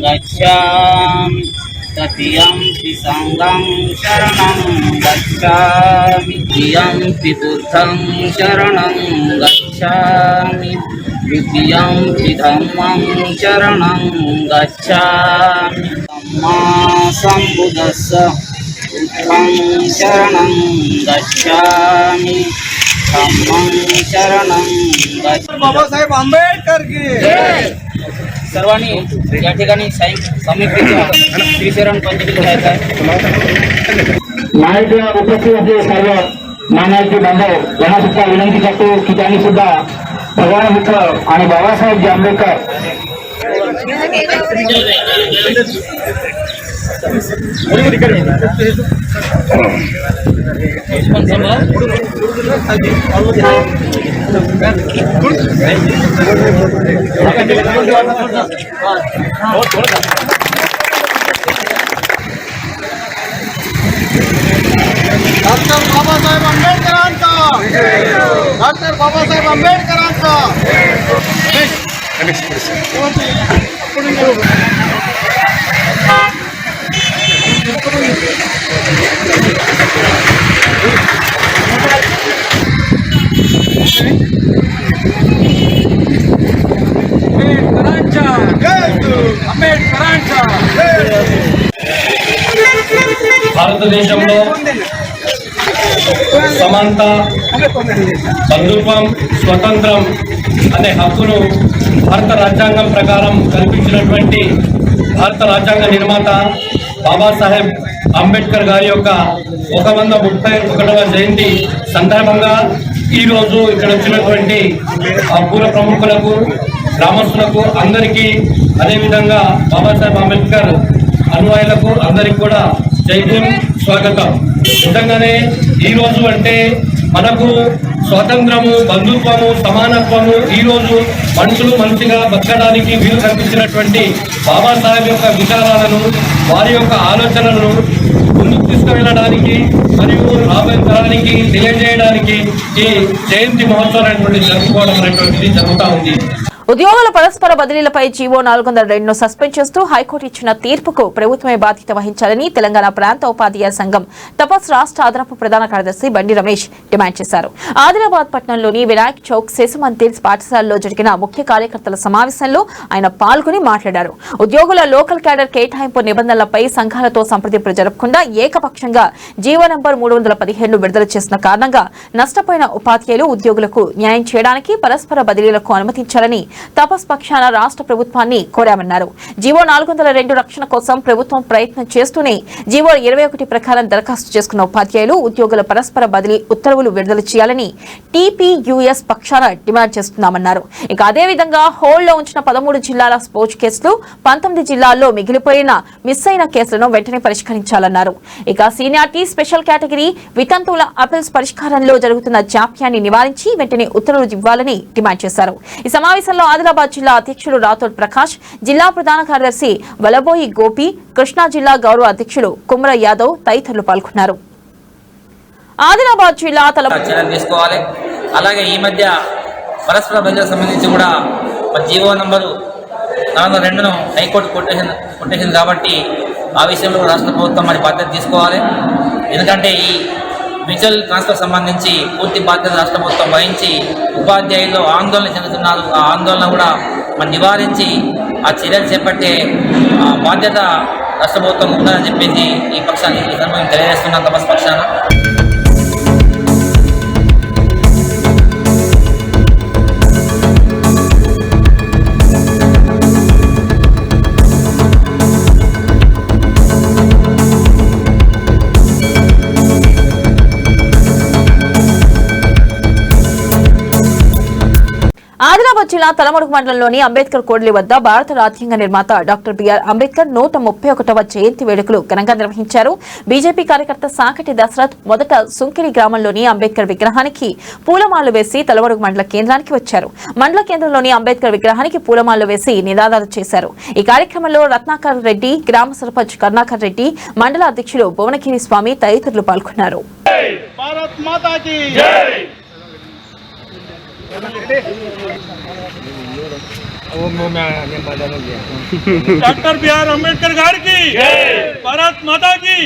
గచ్ఛామి. తతియంపి సంఘం శరణం గచ్ఛామి. ద్వియంపి బుద్ధం శరణం గచ్ఛామి. ద్వితీయంపి ధమ్మం శరణం గచ్ఛామి. సమ్మా సంబుద్ధస్స బుద్ధం శరణం గచ్ఛామి. धम्मं शरणं गच्छामि. बाबासाहेब आंबेडकर की सर्वांनी या ठिकाणी समितीच्या श्रीशरण पंचमील घ्यायचा आहे. नाईकला उपस्थित असलेले सर्व मानाचे बांधव यांना सुद्धा विनंती करतो की त्यांनी सुद्धा भगवान बुद्ध आणि बाबासाहेब जे आंबेडकर डॉक्टर बाबासाहेब आंबेडकरांचा डॉक्टर बाबासाहेब आंबेडकरांचा భారతదేశంలో సమానత, బంధుత్వం, స్వతంత్రం అనే హక్కును భారత రాజ్యాంగం ప్రకారం కల్పించినటువంటి భారత రాజ్యాంగ నిర్మాత బాబాసాహెబ్ అంబేద్కర్ గారి యొక్క 131వ జయంతి సందర్భంగా ఈరోజు ఇక్కడ వచ్చినటువంటి పూర్వ ప్రముఖులకు, గ్రామస్తులకు అందరికీ, అదేవిధంగా బాబాసాహెబ్ అంబేద్కర్ అనుయాయులకు అందరికీ కూడా జై భీమ్, స్వాగతం. నిజంగానే ఈరోజు అంటే మనకు స్వాతంత్రము, బంధుత్వము, సమానత్వము, ఈరోజు మనుషులు మంచిగా బతకడానికి వీలు కల్పించినటువంటి బాబాసాహెబ్ యొక్క విచారాలను, వారి యొక్క ఆలోచనలను ముందుకు తీసుకువెళ్ళడానికి మరియు రాబోయే తరానికి తెలియజేయడానికి ఈ జయంతి మహోత్సవం అనేటువంటి జరుపుకోవడం అనేటువంటిది జరుగుతూ ఉంది. ఉద్యోగుల పరస్పర బదిలీలపై జీవో 402ను సస్పెండ్ చేస్తూ హైకోర్టు ఇచ్చిన తీర్పుకు ప్రభుత్వమే బాధ్యత వహించాలని తెలంగాణ ప్రాంత ఉపాధ్యాయ సంఘం తపస్ రాష్ట్ర అదనపు ప్రధాన కార్యదర్శి బండి రమేష్ డిమాండ్ చేశారు. ఆదిలాబాద్ పట్టణంలోని వినాయక్ చౌక్ శిశు మందిర్ పాఠశాలలో జరిగిన ముఖ్య కార్యకర్తల సమావేశంలో ఆయన పాల్గొని మాట్లాడారు. ఉద్యోగుల లోకల్ క్యాడర్ కేటాయింపు నిబంధనలపై సంఘాలతో సంప్రదింపులు జరపకుండా ఏకపక్షంగా జీవో నంబర్ 317 విడుదల చేసిన కారణంగా నష్టపోయిన ఉపాధ్యాయులు, ఉద్యోగులకు న్యాయం చేయడానికి పరస్పర బదిలీలకు అనుమతించాలని తపస్ పక్షాన రాష్ట్ర ప్రభుత్వాన్ని కోరామన్నారు. జీవో 402 రక్షణ కోసం ప్రభుత్వం ప్రయత్నం చేస్తూనే జీవో 21 ప్రకారం దరఖాస్తు చేసుకున్న ఉపాధ్యాయులు, ఉద్యోగుల పరస్పర బదిలీ ఉత్తర్వులు విడుదల చేయాలని టీపీయూఎస్ పక్షాన డిమాండ్ చేస్తున్నామన్నారు. ఇక అదేవిధంగా హోల్డ్లో ఉంచిన 13 జిల్లాల స్పోర్ట్స్ కేసులు, 19 జిల్లాల్లో మిగిలిపోయిన మిస్ అయిన కేసులను వెంటనే పరిష్కరించాలన్నారు. ఇక సీనియారిటీ, స్పెషల్ కేటగిరీ, వితంతువుల అపీల్స్ పరిష్కారంలో జరుగుతున్న జాప్యాన్ని నివారించి వెంటనే ఉత్తర్వులు ఇవ్వాలని డిమాండ్ చేశారు. ఈ సమావేశంలో కార్యక్రమంలో ఆదిలాబాద్ జిల్లా అధ్యక్షులు రాథోడ్ ప్రకాష్, జిల్లా ప్రధాన కార్యదర్శి వలబోయి గోపి, కృష్ణా జిల్లా గౌరవ అధ్యక్షులు కుమ్ర యాదవ్ తదితరులు పాల్గొన్నారు. ఆదిలాబాద్ జిల్లా చర్యలు తీసుకోవాలి. అలాగే ఈ మధ్య పరస్పర బదిలీలకు సంబంధించి కూడా జీవో నంబరు 402ను హైకోర్టు కొట్టేసింది కాబట్టి ఆ విషయంలో రాష్ట్ర ప్రభుత్వం మరి బాధ్యత తీసుకోవాలి. ఎందుకంటే ఈ మ్యూచువల్ ట్రాన్స్ఫర్ సంబంధించి పూర్తి బాధ్యత రాష్ట్ర ప్రభుత్వం వహించి ఉపాధ్యాయులు ఆందోళన చెందుతున్నారు. ఆ ఆందోళన కూడా మరి నివారించి ఆ చర్యలు చేపట్టే బాధ్యత రాష్ట్ర ప్రభుత్వం ఉందని చెప్పేసి ఈ పక్షాన్ని ఈ సందర్భంగా తెలియజేస్తున్నాం తపస్ పక్షాన. ఆదిలాబాద్ జిల్లా తలమడుగు మండలంలోని అంబేద్కర్ కోడలి వద్ద భారత రాజ్యాంగ నిర్మాత డాక్టర్ బిఆర్ అంబేద్కర్ 131వ జయంతి వేడుకలు ఘనంగా నిర్వహించారు. బీజేపీ కార్యకర్త సాకటి దశరథ్ మొదట సుంకిడి గ్రామంలోని అంబేద్కర్ విగ్రహానికి పూలమాలలు వేసి తలమడుగు మండల కేంద్రానికి వచ్చారు. మండల కేంద్రంలోని అంబేద్కర్ విగ్రహానికి పూలమాలలు వేసి నినాదాలు చేశారు. ఈ కార్యక్రమంలో రత్నాకర్ రెడ్డి, గ్రామ సర్పంచ్ కరుణాకర్ రెడ్డి, మండల అధ్యక్షులు భువనగిరి స్వామి తదితరులు పాల్గొన్నారు. डॉक्टर बी आर अम्बेडकर गार की भारत माता की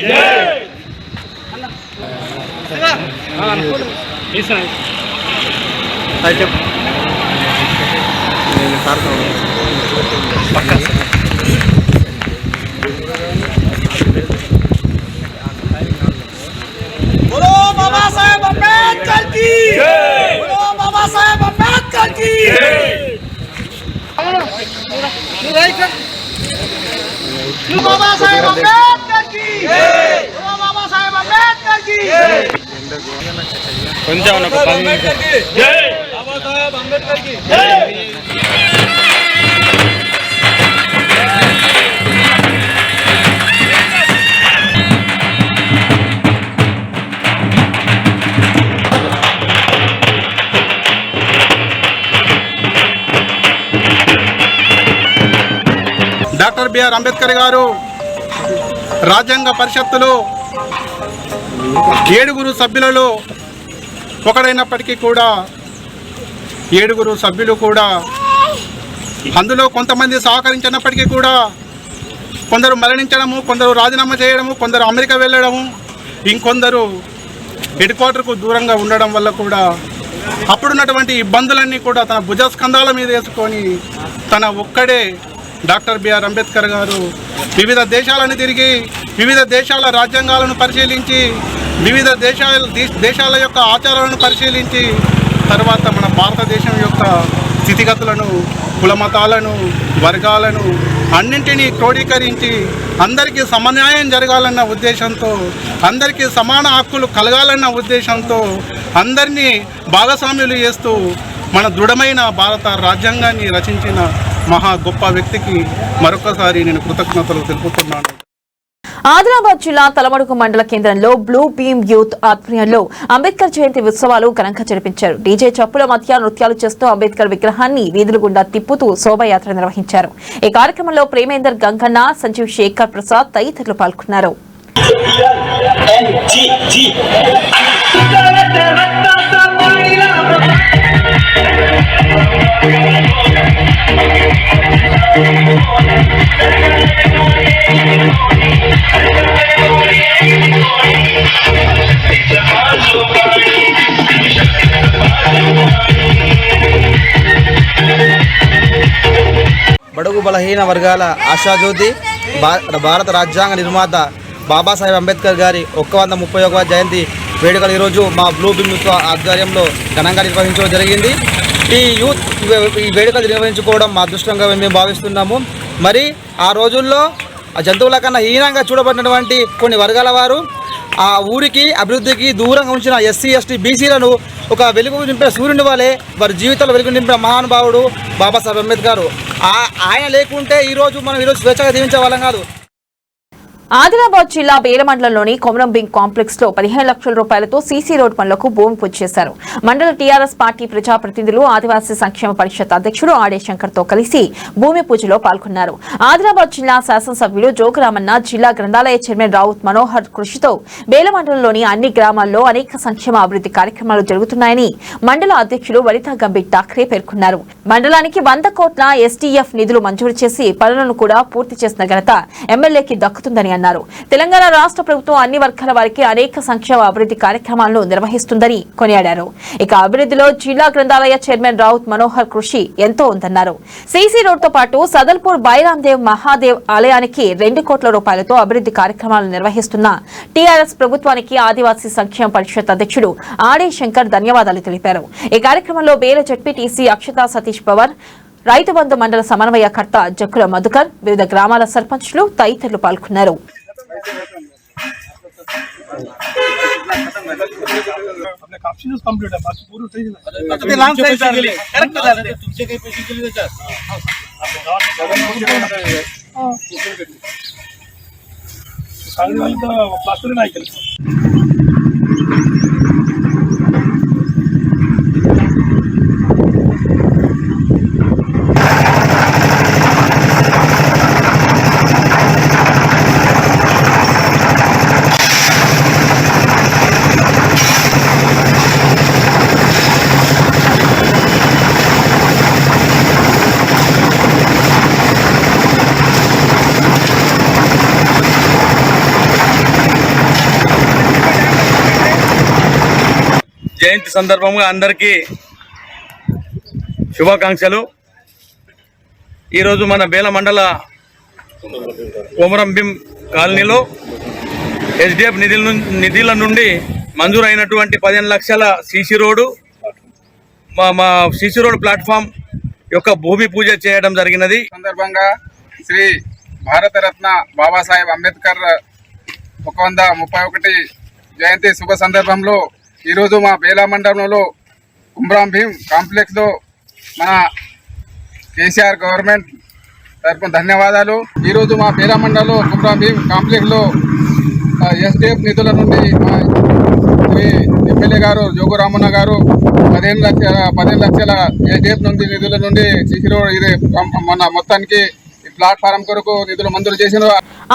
बोलो बाबा साहेब अम्बेडकर की, बोलो बाबा साहेब अम्बेडकर की। बाबा साहेब अम्बेडकर की, बोलो बाबा साहेब अम्बेडकर की। కొంచెం ఒక 10 నిమిషాలు जय बाबा साहेब अम्बेडकर की जय। డాక్టర్ బిఆర్ అంబేద్కర్ గారు రాజ్యాంగ పరిషత్తులో 7 సభ్యులలో ఒకడైనప్పటికీ కూడా 7 సభ్యులు కూడా అందులో కొంతమంది సహకరించినప్పటికీ కూడా కొందరు మరణించడము, కొందరు రాజీనామా చేయడము, కొందరు అమెరికా వెళ్ళడము, ఇంకొందరు హెడ్ క్వార్టర్కు దూరంగా ఉండడం వల్ల కూడా అప్పుడున్నటువంటి ఇబ్బందులన్నీ కూడా తన భుజస్కంధాల మీద వేసుకొని తన ఒక్కడే డాక్టర్ బిఆర్ అంబేద్కర్ గారు వివిధ దేశాలను తిరిగి వివిధ దేశాల రాజ్యాంగాలను పరిశీలించి వివిధ దేశాల యొక్క ఆచారాలను పరిశీలించి తర్వాత మన భారతదేశం యొక్క స్థితిగతులను, కులమతాలను, వర్గాలను అన్నింటినీ క్రోడీకరించి అందరికీ సమన్యాయం జరగాలన్న ఉద్దేశంతో, అందరికీ సమాన హక్కులు కలగాలన్న ఉద్దేశంతో అందరినీ భాగస్వామ్యులు చేస్తూ మన దృఢమైన భారత రాజ్యాంగాన్ని రచించిన మహా గొప్ప వ్యక్తికి మరొకసారి నేను కృతజ్ఞతలు తెలుపుతున్నాను. ఆదిలాబాద్ జిల్లా తలమడుగు మండల కేంద్రంలో బ్లూ బీమ్ యూత్ ఆధ్వర్యంలో అంబేద్కర్ జయంతి ఉత్సవాలు ఘనంగా జరిపించారు. డీజే చప్పుల మధ్య నృత్యాలు చేస్తూ అంబేద్కర్ విగ్రహాన్ని వీధుల గుండా తిప్పుతూ శోభాయాత్ర నిర్వహించారు. ఈ కార్యక్రమంలో ప్రేమేందర్ గంగన్న, సంజీవ్ శేఖర్ ప్రసాద్ తదితరులు పాల్గొన్నారు. బడుగు బలహీన వర్గాల ఆశాజ్యోతి, భారత రాజ్యాంగ నిర్మాత బాబాసాహెబ్ అంబేద్కర్ గారి 131వ జయంతి వేడుకలు ఈరోజు మా బ్లూ బీమ్ యూత్ ఆధ్వర్యంలో ఘనంగా నిర్వహించడం జరిగింది. ఈ వేడుకలు నిర్వహించుకోవడం మా అదృష్టంగా మేము భావిస్తున్నాము. మరి ఆ రోజుల్లో జంతువుల కన్నా హీనంగా చూడబడినటువంటి కొన్ని వర్గాల వారు ఆ ఊరికి అభివృద్ధికి దూరంగా ఉంచిన ఎస్సీ, ఎస్టీ, బీసీలను ఒక వెలుగు నింపిన సూర్యుని వలె వారి జీవితాల్లో వెలుగు నింపిన మహానుభావుడు బాబాసాహెబ్ అంబేద్కర్. ఆయన లేకుంటే ఈరోజు మనం స్వేచ్ఛగా జీవించే వాళ్ళం కాదు. ఆదిలాబాద్ జిల్లా బేల మండలంలోని కొమరంభీం కాంప్లెక్స్ లో 15 లక్షల రూపాయలతో సీసీ రోడ్ పనులకు భూమి పూజ చేశారు. మండల టీఆర్ఎస్ పార్టీ ప్రజాప్రతినిధులు ఆదివాసీ సంక్షేమ పరిషత్ అధ్యక్షుడు ఆడే శంకర్ తో కలిసి భూమి పూజలో పాల్గొన్నారు. ఆదిలాబాద్ జిల్లా శాసనసభ్యులు జోగురామన్న, జిల్లా గ్రంథాలయ చైర్మన్ రావుత్ మనోహర్ కృషితో బేల మండలంలోని అన్ని గ్రామాల్లో అనేక సంక్షేమ అభివృద్ధి కార్యక్రమాలు జరుగుతున్నాయని మండల అధ్యక్షులు వనితా గంభీర్ ఠాక్రే పేర్కొన్నారు. మండలానికి 100 కోట్ల ఎస్టీఎఫ్ నిధులు మంజూరు చేసి పనులను కూడా పూర్తి చేసిన ఘనత ఎమ్మెల్యేకి దక్కుతుందని అన్నారు. తెలంగాణ రాష్ట్ర ప్రభుత్వం అన్ని వర్గాల వారికి అనేక సంక్షేమ అభివృద్ధి కార్యక్రమాలను నిర్వహిస్తుందని కొనియాడారు. ఇక అభివృద్ధిలో జిల్లా గ్రంథాలయ చైర్మన్ రావుత్ మనోహర్ కృషి ఎంతో ఉందన్నారు. సీసీ రోడ్ తో పాటు సదల్పూర్ బైరాందేవ్ మహాదేవ్ ఆలయానికి 2 కోట్ల రూపాయలతో అభివృద్ధి కార్యక్రమాలు నిర్వహిస్తున్న టీఆర్ఎస్ ప్రభుత్వానికి ఆదివాసీ సంక్షేమ పరిషత్ అధ్యక్షుడు ఆడే శంకర్ ధన్యవాదాలు తెలిపారు. ఈ కార్యక్రమంలో బేల జడ్పీటీసీ అక్షతా సతీష్ పవార్, రైతు బంధు మండల సమన్వయకర్త జక్కుల మధుకర్, వివిధ గ్రామాల సర్పంచ్లు తదితరులు పాల్గొన్నారు. జయంతి సందర్భంగా అందరికీ శుభాకాంక్షలు. ఈరోజు మన బేల మండల కొమరంభీం కాలనీలో ఎస్డిఎఫ్ నిధుల నుండి మంజూరైనటువంటి 15 లక్షల సీసీ రోడ్డు, మా సీసీ రోడ్ ప్లాట్ఫామ్ యొక్క భూమి పూజ చేయడం జరిగినది. సందర్భంగా శ్రీ భారతరత్న బాబాసాహెబ్ అంబేద్కర్ 131 జయంతి శుభ సందర్భంలో ఈరోజు మా బేలా మండలంలో కొమరంభీం కాంప్లెక్స్లో మన కేసీఆర్ గవర్నమెంట్ తరఫున ధన్యవాదాలు. ఈరోజు మా బేలా మండలంలో కొమరంభీం కాంప్లెక్స్లో ఎస్డిఎఫ్ నిధుల నుండి ఎమ్మెల్యే గారు జోగురామన్న గారు 15 లక్షల ఎస్డిఎఫ్ నిధుల నుండి సీసీ రోడ్ ఇది మన మొత్తానికి ప్లాట్ఫారం కొరకు నిధులు మంజూరు చేసిన.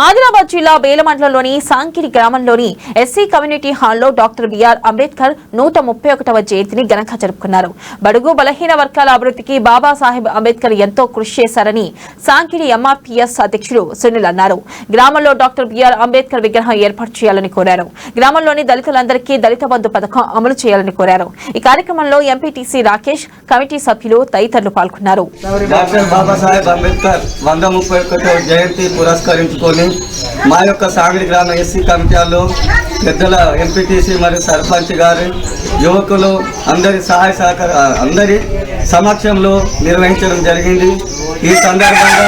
ఆదిలాబాద్ జిల్లా బేల మండలంలోని సాంకిరి గ్రామంలోని ఎస్సీ కమ్యూనిటీ హాల్లో డాక్టర్ బిఆర్ అంబేద్కర్ 131వ జయంతిని ఘనంగా జరుపుకున్నారు. బడుగు బలహీన వర్గాల అభివృద్ధికి బాబాసాహెబ్ అంబేద్కర్ ఎంతో కృషి చేశారని సాంకిరి ఎంఆర్పీఎస్ అధ్యక్షుడు సునీల్ అన్నారు. గ్రామంలో డాక్టర్ బిఆర్ అంబేద్కర్ విగ్రహం ఏర్పాటు చేయాలని కోరారు. గ్రామంలోని దళితులందరికీ దళిత బంధు పథకం అమలు చేయాలని కోరారు. ఈ కార్యక్రమంలో ఎంపీటీసీ రాకేష్, కమిటీ సభ్యులు తదితరులు పాల్గొన్నారు. డాక్టర్ బాబాసాహెబ్ అంబేద్కర్ 131వ జయంతి పురస్కరించుకొని మా యొక్క సాగిడి గ్రామ ఎస్సీ కమిటీలో పెద్దల ఎంపీటీసీ మరియు సర్పంచ్ గారు, యువకులు అందరి సహాయ సహకార అందరి సమక్షంలో నిర్వహించడం జరిగింది. ఈ సందర్భంగా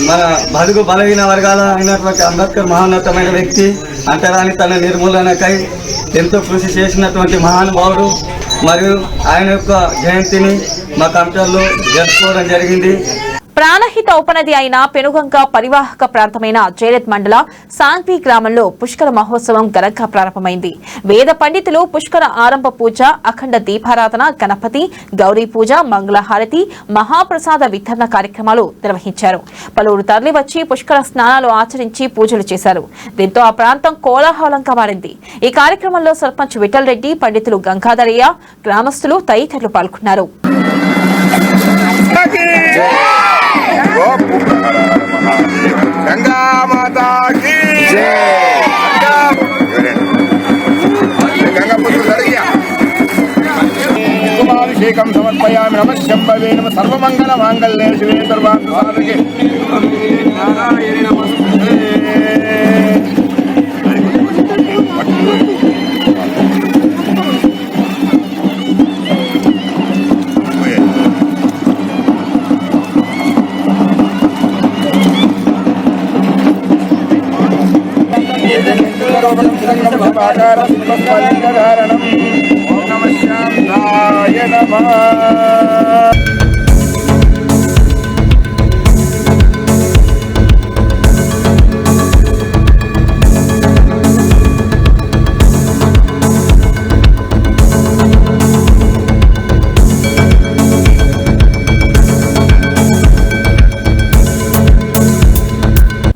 మన బడుగు బలహీన వర్గాల అయినటువంటి అంబేద్కర్ మహోన్నతమైన వ్యక్తి, అంటరాని తన నిర్మూలనకై ఎంతో కృషి చేసినటువంటి మహానుభావుడు మరియు ఆయన యొక్క జయంతిని మా కమిటీలో జరుపుకోవడం జరిగింది. ప్రాణహిత ఉపనది అయిన పెనుగంగ పరివాహక ప్రాంతమైన జైరత్ మండల సాంగ్పీ గ్రామంలో పుష్కర మహోత్సవం ఘనంగా ప్రారంభమైంది. వేద పండితులు పుష్కర ఆరంభ పూజ, అఖండ దీపారాధన, గణపతి, గౌరీ పూజ, మంగళహారతి, మహాప్రసాద వితరణ కార్యక్రమాలు నిర్వహించారు. పలువురు తరలివచ్చి పుష్కర స్నానాలు ఆచరించి పూజలు చేశారు. దీంతో ఆ ప్రాంతం కోలాహలంగా మారింది. ఈ కార్యక్రమంలో సర్పంచ్ విఠల్ రెడ్డి, పండితులు గంగాధరయ్య, గ్రామస్తులు తదితరులు పాల్గొన్నారు. గంగా మాతా కీ కుమాభిషేకం సమర్పయామి. నమః శంభవే నమః. సర్వమంగళ మాంగళ్యే శివే సర్వార్థసాధకే నారాయణే నమస్తే. ఓం నమః శివాయ నమః.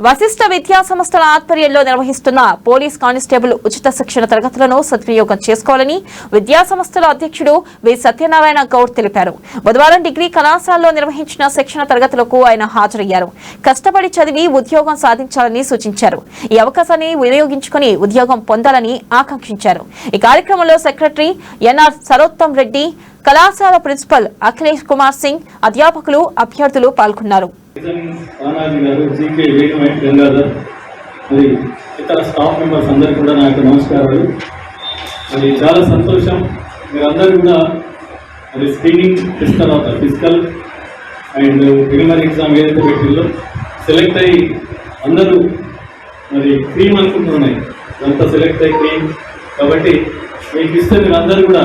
వశిష్ఠ విద్యా సంస్థల ఆధ్వర్యంలో నిర్వహిస్తున్న పోలీస్ కానిస్టేబుల్ ఉచిత శిక్షణ తరగతులను సద్వినియోగం చేసుకోవాలని విద్యా సంస్థల అధ్యక్షుడు వి సత్యనారాయణ గౌడ్ తెలిపారు. బుధవారం డిగ్రీ కళాశాలలో నిర్వహించిన శిక్షణ తరగతులకు ఆయన హాజరయ్యారు. కష్టపడి చదివి ఉద్యోగం సాధించాలని సూచించారు. ఈ అవకాశాన్ని వినియోగించుకుని ఉద్యోగం పొందాలని ఆకాంక్షించారు. ఈ కార్యక్రమంలో సెక్రటరీ ఎన్ఆర్ సరోత్తం రెడ్డి, కళాశాల ప్రిన్సిపల్ అఖిలేష్ కుమార్ సింగ్, అధ్యాపకులు, అభ్యర్థులు పాల్గొన్నారు. మరి ఇతర స్టాఫ్ మెంబర్స్ అందరికీ కూడా నా యొక్క నమస్కారాలు. మరి చాలా సంతోషం, మీరందరూ కూడా మరి స్క్రీనింగ్ టెస్ట్ తర్వాత ఫిజికల్ అండ్ ప్రిలిమినరీ ఎగ్జామ్ ఏదైతే పెట్టిందో సెలెక్ట్ అయ్యి అందరూ మరి క్రీమ్ అనుకుంటున్నాయి, అంతా సెలెక్ట్ అయ్యి క్రీమ్. కాబట్టి మీకు ఇస్తే మీరు అందరూ కూడా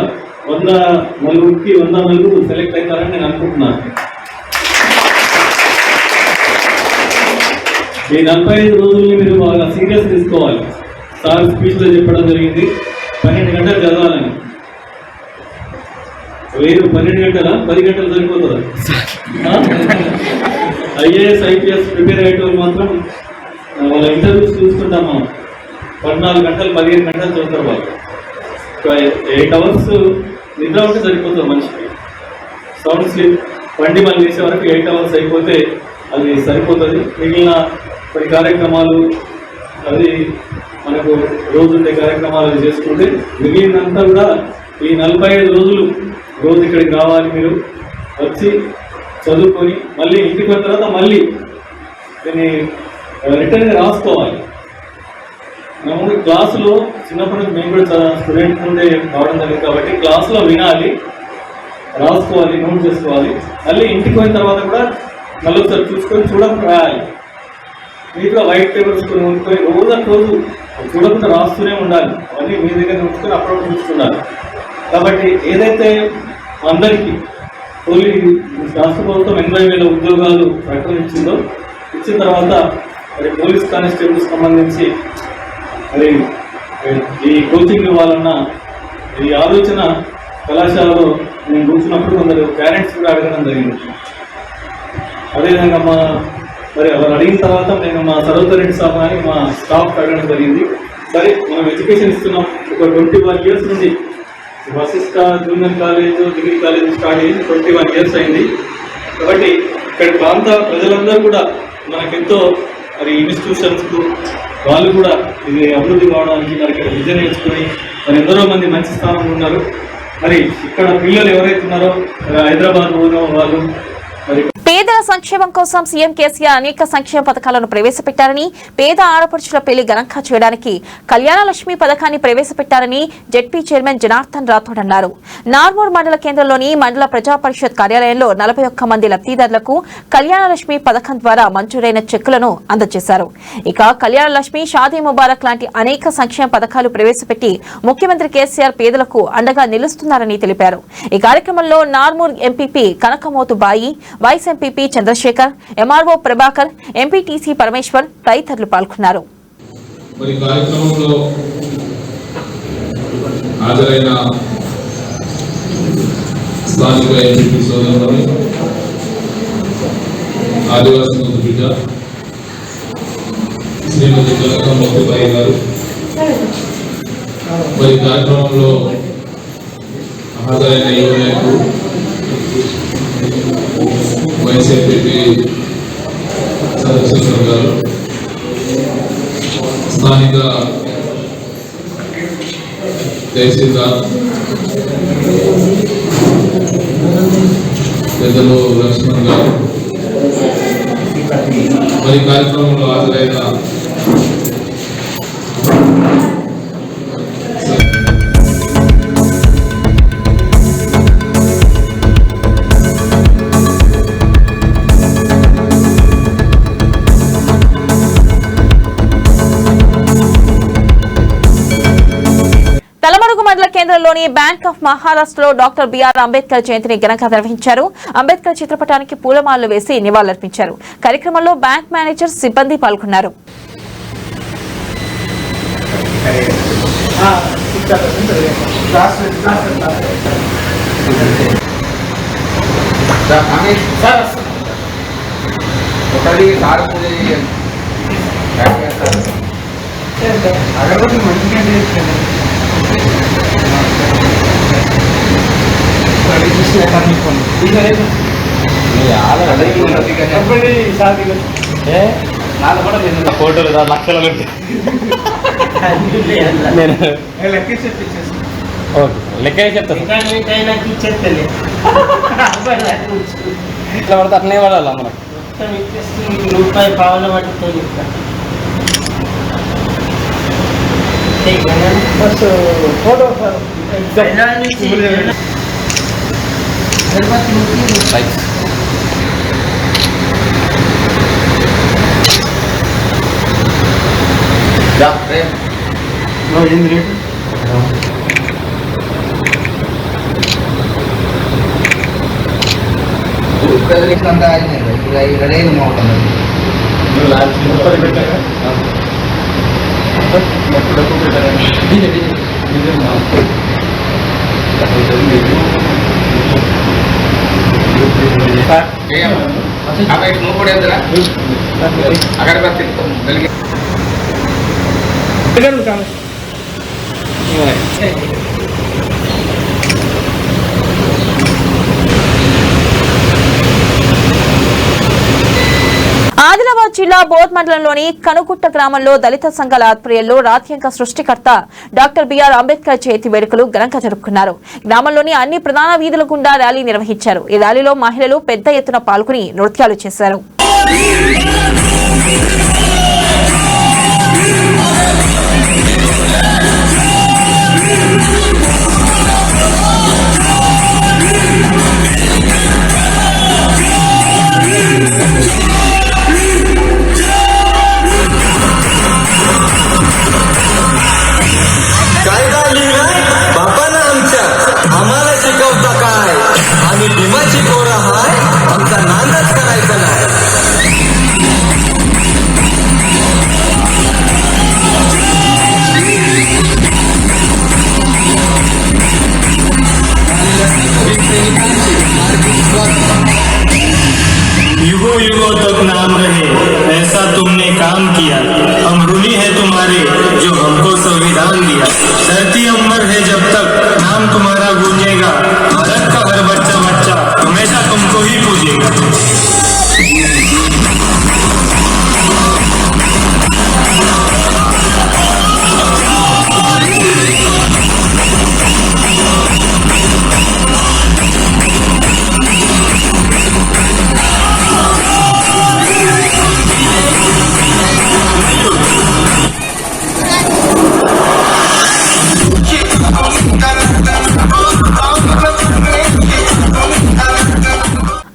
100 నలుగురికి 100 నలుగురు సెలెక్ట్ అవుతారని నేను అనుకుంటున్నాను. ఈ 45 రోజుల్ని మీరు బాగా సీరియస్ తీసుకోవాలి. సార్ స్పీచ్లో చెప్పడం జరిగింది 12 గంటలు చదవాలని. లేదు 12 గంటలా 10 గంటలు సరిపోతుందా? ఐఏఎస్ ఐపీఎస్ ప్రిపేర్ అయ్యేటోళ్ళు మాత్రం వాళ్ళ ఇంటర్వ్యూస్ చూసుకుంటాం మనం 14 గంటలు 15 గంటలు చదువుతారు వాళ్ళు. 8 అవర్స్ నిద్ర ఉంటే సరిపోతుంది మనిషికి. సౌండ్ స్లీప్ 20 మళ్ళీ వేసే వరకు 8 అవర్స్ అయిపోతే అది సరిపోతుంది. మిగిలిన కొన్ని కార్యక్రమాలు అది మనకు రోజుండే కార్యక్రమాలు చేసుకుంటే మిగిలినంతా కూడా ఈ 45 రోజులు రోజు ఇక్కడికి రావాలి. మీరు వచ్చి చదువుకొని మళ్ళీ ఇంటికి వచ్చిన తర్వాత మళ్ళీ దీన్ని రిటర్న్గా రాసుకోవాలి. మామూలు క్లాసులో చిన్నప్పటి నుంచి మేము కూడా స్టూడెంట్ నుండే రావడం జరిగింది కాబట్టి క్లాసులో వినాలి, రాసుకోవాలి, నోట్ చేసుకోవాలి. మళ్ళీ ఇంటికి పోయిన తర్వాత కూడా మళ్ళీ ఒకసారి చూసుకొని చూడకుండా రాయాలి. మీతో వైట్ పేపర్స్ కొని ఉంచుకొని రోజు చూడకుండా రాస్తూనే ఉండాలి. అవన్నీ మీ దగ్గర ఉంచుకొని అప్పుడప్పుడు చూసుకుండాలి. కాబట్టి ఏదైతే అందరికీ రాష్ట్ర ప్రభుత్వం 80,000 ఉద్యోగాలు ప్రకటించిందో ఇచ్చిన తర్వాత మరి పోలీస్ కానిస్టేబుల్స్ సంబంధించి మరి ఈ కోచింగ్ ఇవ్వాలన్న ఈ ఆలోచన కళాశాలలో నేను కూర్చున్నప్పుడు కొందరు పేరెంట్స్ కూడా అడగడం జరిగింది. అదేవిధంగా మరి వాళ్ళు అడిగిన తర్వాత నేను మా సరోత్తం రెడ్డి సార్ అని మా స్టాఫ్ అడగడం జరిగింది. సరే మనం ఎడ్యుకేషన్ ఇస్తున్నాం, ఒక 21 years నుండి Vashishta junior college degree college start అయ్యింది, 21 years అయింది. కాబట్టి ఇక్కడ ప్రాంత ప్రజలందరూ కూడా మనకెంతో మరి ఇన్స్టిట్యూషన్స్కు వాళ్ళు కూడా ఇది అభివృద్ధి కావడానికి మరి ఇక్కడ విద్య నేర్చుకుని మరి ఎందరో మంది మంచి స్థానంలో ఉన్నారు. మరి ఇక్కడ పిల్లలు ఎవరైతే ఉన్నారో హైదరాబాద్ వాళ్ళు మరి పేదల సంక్షేమం కోసం సీఎం కేసీఆర్ అనేక సంక్షేమ పథకాలను ప్రవేశపెట్టారని, పేద ఆడపడుచుల పెళ్లి ఘనంగా చేయడానికి కళ్యాణ లక్ష్మి పథకాన్ని ప్రవేశపెట్టారని జెడ్పీ చైర్మన్ జనార్దన్ రాథోడ్ అన్నారు. నార్మూర్ మండల కేంద్రంలోని మండల ప్రజా పరిషత్ కార్యాలయంలో 41 మంది లబ్ధిదారులకు కళ్యాణ లక్ష్మి పథకం ద్వారా మంజూరైన చెక్కులను అందజేశారు. ఇక కళ్యాణ లక్ష్మి, షాదీ ముబారక్ లాంటి అనేక సంక్షేమ పథకాలు ప్రవేశపెట్టి ముఖ్యమంత్రి కేసీఆర్ పేదలకు అండగా నిలుస్తున్నారని తెలిపారు. ఈ కార్యక్రమంలో నార్మూర్ MPP Kanakamothu Bai, vice MPP Chandrashekar, MRO Prabhakar, MPTC Parameshwar తదితరులు పాల్గొన్నారు. మరి కార్యక్రమంలో హాజరైన స్థానిక ఎంపీపీ సోదరులు, ఆదివాసీ బిడ్డ శ్రీమతి కనకమోతు బాయి గారు, మరి కార్యక్రమంలో హాజరైన యువకులు, వైస్ ఎంపీపీ చంద్రశేఖర్ గారు, స్థానిక తహసీల్దార్ పెద్దలు లక్ష్మణ్ గారు, మరి కార్యక్రమంలో హాజరైన కేంద్రంలోని బ్యాంక్ ఆఫ్ మహారాష్ట్రలో డాక్టర్ బిఆర్ అంబేద్కర్ జయంతిని ఘనంగా నిర్వహించారు. అంబేద్కర్ చిత్రపటానికి పూలమాలలు వేసి నివాళులర్పించారు. కార్యక్రమంలో బ్యాంక్ మేనేజర్, సిబ్బంది పాల్గొన్నారు. ఫోటోలు లక్షల లెక్క చెప్తాను ఇట్లా పడితే అట్లనే పడాలి మనకు రూపాయి పావుల పట్టుతో చెప్తా ఫోటో अगरबत्ती ఆదిలాబాద్ జిల్లా బోధ్ మండలంలోని కనుగుట్ట గ్రామంలో దళిత సంఘాల ఆధ్వర్యంలో రాజ్యాంగ సృష్టికర్త డాక్టర్ బిఆర్ అంబేద్కర్ జయంతి వేడుకలు ఘనంగా జరుపుకున్నారు. గ్రామంలోని అన్ని ప్రధాన వీధుల గుండా ర్యాలీ నిర్వహించారు. ఈ ర్యాలీలో మహిళలు పెద్ద ఎత్తున పాల్గొని నృత్యాలు చేశారు. युगों युगों तक नाम रहे ऐसा तुमने काम किया, हम ऋणी है तुम्हारे जो हमको संविधान दिया। धरती अमर है जब तक नाम तुम्हारा गूंजेगा, भारत का हर बच्चा बच्चा हमेशा तुमको ही पूजेगा।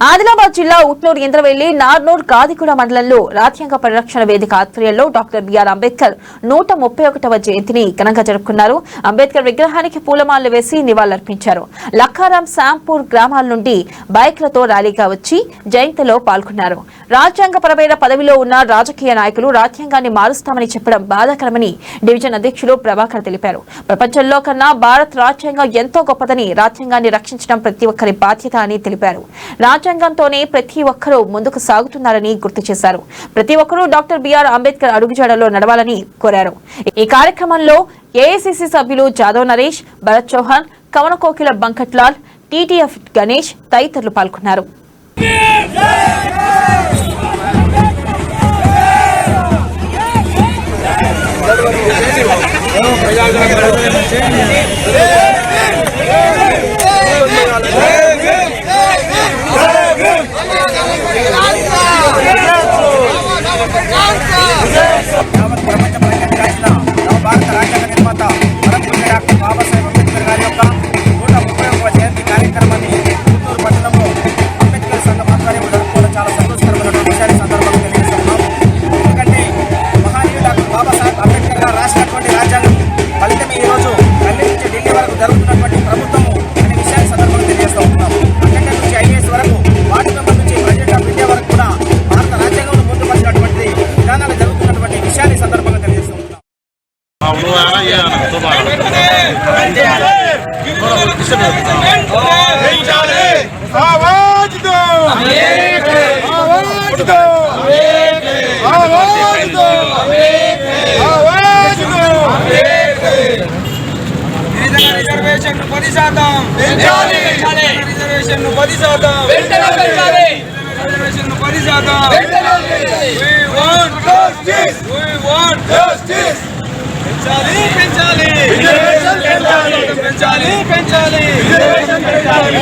ఆదిలాబాద్ జిల్లా ఉట్నూరు ఇంద్రవెల్లి నార్నూర్ గాదిగూడ మండలంలో రాజ్యాంగ పరిరక్షణ వేదిక ఆధ్వర్యంలో డాక్టర్ బిఆర్ అంబేద్కర్ 131వ జయంతిని ఘనంగా జరుపుకున్నారు. అంబేద్కర్ విగ్రహానికి పూలమాలలు వేసి నివాళులర్పించారు. లక్కారాం శాంపూర్ గ్రామాల నుండి బైక్లతో ర్యాలీగా వచ్చి జయంతిలో పాల్గొన్నారు. రాజ్యాంగపరమైన పదవిలో ఉన్న రాజకీయ నాయకులు రాజ్యాంగాన్ని మారుస్తామని చెప్పడం బాధాకరమని డివిజన్ అధ్యక్షులు ప్రభాకర్ తెలిపారు. ప్రపంచంలో కన్నా భారత్ రాజ్యాంగం ఎంతో గొప్పదని, రాజ్యాంగాన్ని రక్షించడం ప్రతి ఒక్కరి బాధ్యత అని తెలిపారు. రాజ్యాంగంతోనే ప్రతి ఒక్కరూ ముందుకు సాగుతున్నారని గుర్తు చేశారు. ప్రతి ఒక్కరూ డాక్టర్ బిఆర్ అంబేద్కర్ అడుగుజాడలో నడవాలని కోరారు. ఈ కార్యక్రమంలో ఏఐసిసి సభ్యులు జాదవ్ నరేష్, భరత్ చౌహాన్, కవన కోకిల బంకట్లాల్, టీటీఎఫ్ గణేష్ తదితరులు పాల్గొన్నారు. భారత రాజ్యాంగ నిర్మాత డాక్టర్ బాబాసాహెబ్ అంబేద్కర్ గారి యొక్క 131వ జయంతి కార్యక్రమాన్ని గుంటూరు పట్టణంలో అంబేద్కర్ సంఘం ఆధ్వర్యంలో జరుపుకోవడం చాలా రిజర్వేషన్ 10% పెంచాలి రిజర్వేషన్ 10% పెంచాలి రిజర్వేషన్ 10% we want justice పెంచాలి రిజర్వేషన్ పెంచాలి రిజర్వేషన్ పెంచాలి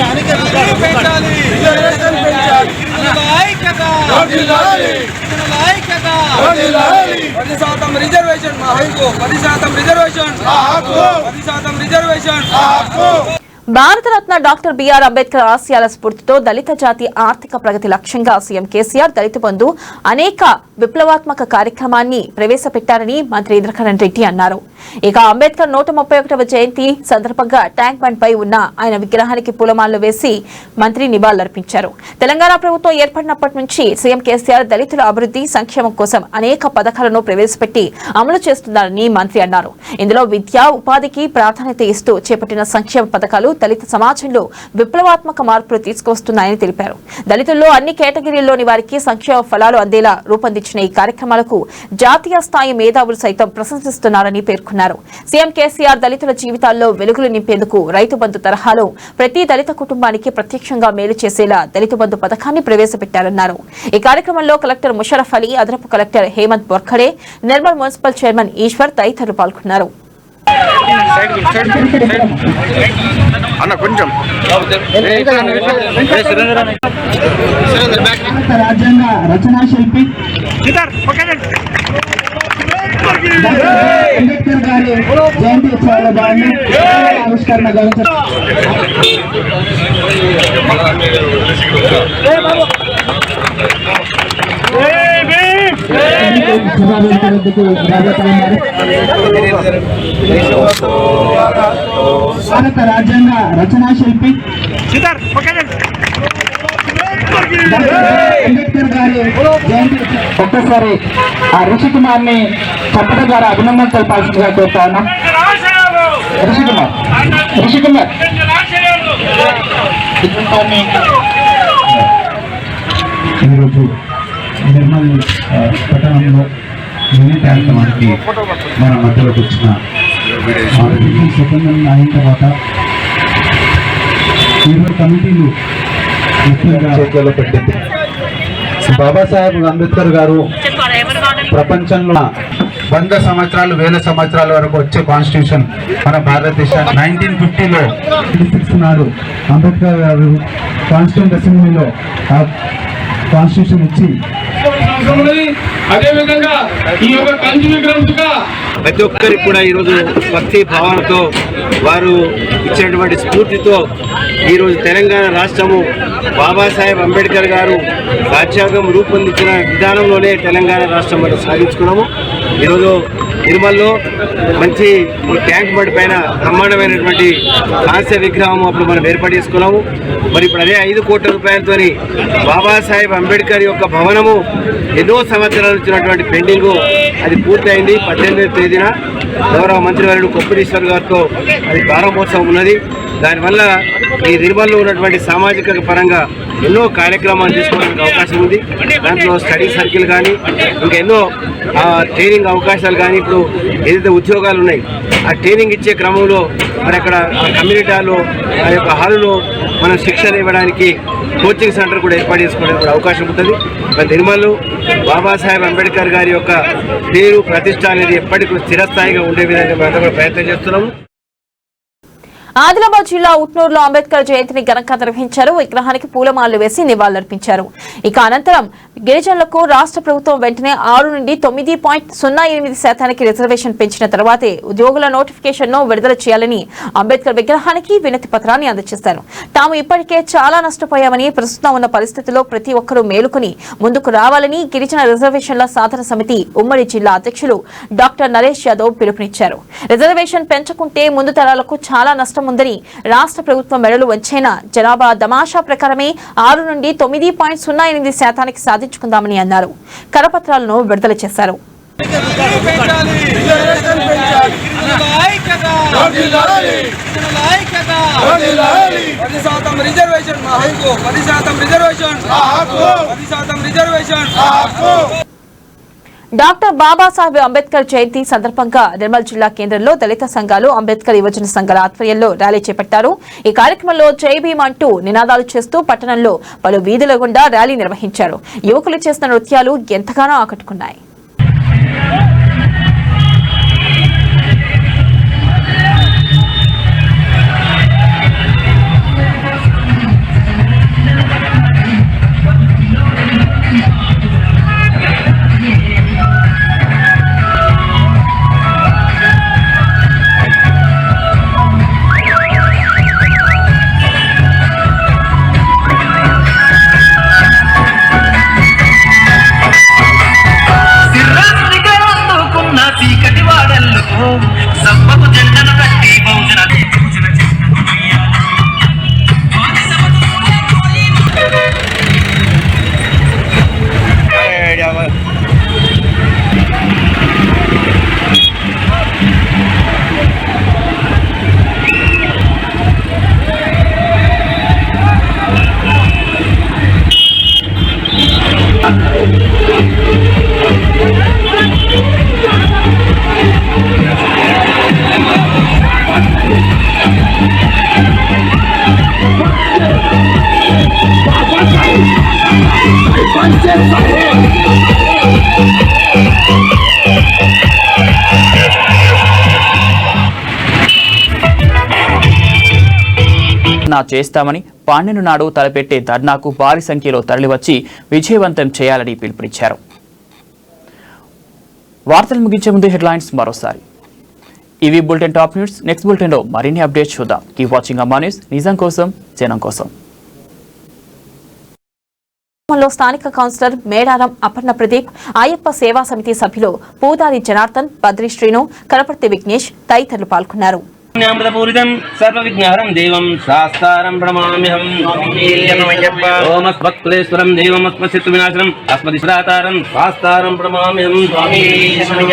ఐక్యత 10% రిజర్వేషన్ మా హక్కు 10% రిజర్వేషన్ మా హక్కు 10% రిజర్వేషన్ మా హక్కు భారతరత్న డాక్టర్ బిఆర్ అంబేద్కర్ ఆశయాల స్ఫూర్తితో దళిత జాతి ఆర్థిక ప్రగతి లక్ష్యంగా సీఎం కేసీఆర్ దళిత బంధు అనేక విప్లవాత్మక కార్యక్రమాన్ని ప్రవేశపెట్టారని మంత్రి ఇంద్రకరణ్ రెడ్డి అన్నారు. ఇక అంబేద్కర్ 131వ జయంతి సందర్భంగా ట్యాంక్ బండ్ పై ఉన్న ఆయన విగ్రహానికి పూలమాలలు వేసి మంత్రి నివాళులర్పించారు. తెలంగాణ ప్రభుత్వం ఏర్పడినప్పటి నుంచి సీఎం కేసీఆర్ దళితుల అభివృద్ధి సంక్షేమం కోసం అనేక పథకాలను ప్రవేశపెట్టి అమలు చేస్తున్నారని మంత్రి అన్నారు. ఇందులో విద్య ఉపాధికి ప్రాధాన్యత ఇస్తూ చేపట్టిన సంక్షేమ పథకాలు దళిత సమాజంలో విప్లవాత్మక మార్పులు తీసుకువస్తున్నాయని తెలిపారు. దళితుల్లో అన్ని కేటగిరీల్లోని వారికి సంక్షేమ ఫలాలు అందేలా రూపొందించిన ఈ కార్యక్రమాలకు జాతీయ స్థాయి మేధావులు సైతం ప్రశంసిస్తున్నారని పేర్కొన్నారు. సీఎం కేసీఆర్ దళితుల జీవితాల్లో వెలుగులు నింపేందుకు రైతు బంధు తరహాలో ప్రతి దళిత కుటుంబానికి ప్రత్యక్షంగా మేలు చేసేలా దళిత బంధు పథకాన్ని ప్రవేశపెట్టారన్నారు. ఈ కార్యక్రమంలో కలెక్టర్ ముషరఫ్ అలీ, అదనపు collector Hemant Borkhade, Nirmal municipal chairman Eshwar తదితరులు పాల్గొన్నారు. అన్న కొంచెం రాజ్యాంగ రచనా శిల్పి అంబేద్కర్ గారి జయంతి ఉత్సవాల భాగంగా ఆవిష్కరణ భారత రాజ్యాంగ రచనా శిల్పి అంబేద్కర్ గారి జయంతి ఒక్కసారి ఆ ఋషి కుమార్ని చప్పట ద్వారా అభినందన తెలపాల్సిందిగా కోరుతా ఉన్నాం. ఋషి కుమార్ ఈరోజు నిర్మల్ పట్టణంలో మినీ కార్యక్రమానికి మన మధ్యలోకి వచ్చిన సెకండ్ అయిన తర్వాత 20 కమిటీలు చేతిలో పెట్టింది. బాబాసాహెబ్ అంబేద్కర్ గారు ప్రపంచంలో 100 సంవత్సరాలు 1000 సంవత్సరాల వరకు వచ్చే కాన్స్టిట్యూషన్ మన భారతదేశాన్ని 1950లో 26 నాడు అంబేద్కర్ గారు కాన్స్టిట్యూంట్ అసెంబ్లీలో కాన్స్టిట్యూషన్ ఇచ్చి అదేవిధంగా ఈ యొక్క కంచి విగ్రహంగా ప్రతి ఒక్కరికి కూడా ఈరోజు భక్తి భావనతో వారు ఇచ్చినటువంటి స్ఫూర్తితో ఈరోజు తెలంగాణ రాష్ట్రము బాబాసాహెబ్ అంబేద్కర్ గారు రాజ్యాంగం రూపొందించిన విధానంలోనే తెలంగాణ రాష్ట్రం మనం సాధించుకున్నాము. ఈరోజు నిర్మల్లో మంచి ట్యాంక్ బండ్ పైన బ్రహ్మాండమైనటువంటి హాస్య విగ్రహం అప్పుడు మనం ఏర్పాటు చేసుకున్నాము. మరి ఇప్పుడు అదే 5 కోట్ల రూపాయలతోని బాబాసాహెబ్ అంబేద్కర్ యొక్క భవనము ఎన్నో సంవత్సరాల వచ్చినటువంటి పెండింగ్ అది పూర్తయింది. 18వ తేదీన గౌరవ మంత్రివర్యుడు కొప్పులీశ్వర్ గారితో అది ప్రారంభోత్సవం ఉన్నది. దానివల్ల ఈ నిర్మల్లో ఉన్నటువంటి సామాజిక పరంగా ఎన్నో కార్యక్రమాలు తీసుకోవడానికి అవకాశం ఉంది. దాంట్లో స్టడీ సర్కిల్ కానీ ఇంకా ఎన్నో ట్రైనింగ్ అవకాశాలు కానీ ఇప్పుడు ఏదైతే ఉద్యోగాలు ఉన్నాయి ఆ ట్రైనింగ్ ఇచ్చే క్రమంలో మరి అక్కడ కమ్యూనిటీ హాల్లో ఆ యొక్క హాలులో మనం శిక్షణ ఇవ్వడానికి కోచింగ్ సెంటర్ కూడా ఏర్పాటు చేసుకోవడానికి కూడా అవకాశం ఉంటుంది. మరి నిర్మల్లో బాబాసాహెబ్ అంబేద్కర్ గారి యొక్క పేరు ప్రతిష్ట అనేది ఎప్పటికీ స్థిరస్థాయిగా ఉండే విధంగా మేము కూడా ప్రయత్నం చేస్తున్నాము. ఆదిలాబాద్ జిల్లా ఉట్నూరులో అంబేద్కర్ జయంతిని ఘనంగా నిర్వహించారు. విగ్రహానికి పూలమాలలు వేసి నివాళులర్పించారు. ఇక అనంతరం గిరిజనులకు రాష్ట్ర ప్రభుత్వం వెంటనే 6 నుండి 9.08% రిజర్వేషన్ పెంచిన తర్వాతే ఉద్యోగుల నోటిఫికేషన్ను విడుదల చేయాలని అంబేద్కర్ విగ్రహానికి వినతి పత్రాన్ని అందజేశారు. తాము ఇప్పటికే చాలా నష్టపోయామని, ప్రస్తుతం ఉన్న పరిస్థితుల్లో ప్రతి ఒక్కరూ మేలుకొని ముందుకు రావాలని గిరిజన రిజర్వేషన్ల సాధన సమితి ఉమ్మడి జిల్లా అధ్యక్షులు డాక్టర్ నరేష్ యాదవ్ పిలుపునిచ్చారు. రిజర్వేషన్ పెంచుకుంటే ముందు తరాలకు చాలా నష్టం ఉందని, రాష్ట్ర ప్రభుత్వం మెడలు వంచేనా జనాభా దమాషా ప్రకారమే 6 నుండి 9.08% సాధించుకుందామని అన్నారు. కరపత్రాలను విడుదల చేశారు. డాక్టర్ బాబాసాహెబ్ అంబేద్కర్ జయంతి సందర్భంగా నిర్మల్ జిల్లా కేంద్రంలో దళిత సంఘాలు అంబేద్కర్ యువజన సంఘాల ఆధ్వర్యంలో ర్యాలీ చేపట్టారు. ఈ కార్యక్రమంలో జై భీమ్ అంటూ నినాదాలు చేస్తూ పట్టణంలో పలు వీధుల గుండా ర్యాలీ నిర్వహించారు. యువకులు చేసిన నృత్యాలు ఎంతగానో ఆకట్టుకున్నాయి. చేస్తామని పాండెను నాడు తలపెట్టే ధర్నాకు భారీ సంఖ్యలో తరలివచ్చి విజయవంతం చేయాలని పిలుపునిచ్చారు. వార్తలు ముగించే ముందు హెడ్లైన్స్ మరోసారి. ఇవి బులెటిన్ టాప్ న్యూస్. నెక్స్ట్ బులెటిన్లో మరిన్ని అప్డేట్స్ చూద్దాం. కీప్ వాచింగ్ అమ్మా న్యూస్. నిజం కోసం జనం కోసం. స్థానిక కౌన్సిలర్ మేడారం అపర్ణ ప్రదీప్, అయ్యప్ప సేవా సమితి సభ్యులు పూదారి జనార్దన్, బద్రి శ్రీను, కనపర్తి విఘ్నేష్ తదితరులు పాల్గొన్నారు. జ్ఞానపూరితం సర్వవిజ్ఞానం దేవం శాస్త్రం ప్రణమామ్యహం. ఓం అస్మత్క్లేశ్వరం దేవమస్మసిత్ వినాశనం అస్మదిశ్రాతారం శాస్త్రం ప్రణమామ్యహం. పాండేశవం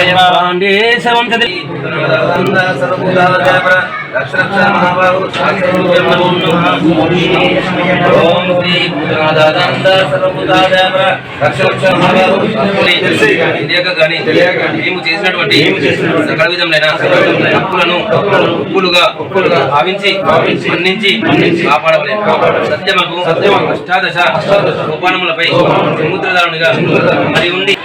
చేసినటువంటి సకల విధములైన హక్కులను ఒప్పులుగా భావించి మన్నించి కాపాడవలే. సత్యమకు అష్టాదశ సోపానములపై సముద్రదారునిగా మరి ఉండి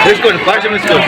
తీసుకోండి పార్షం తీసుకోండి.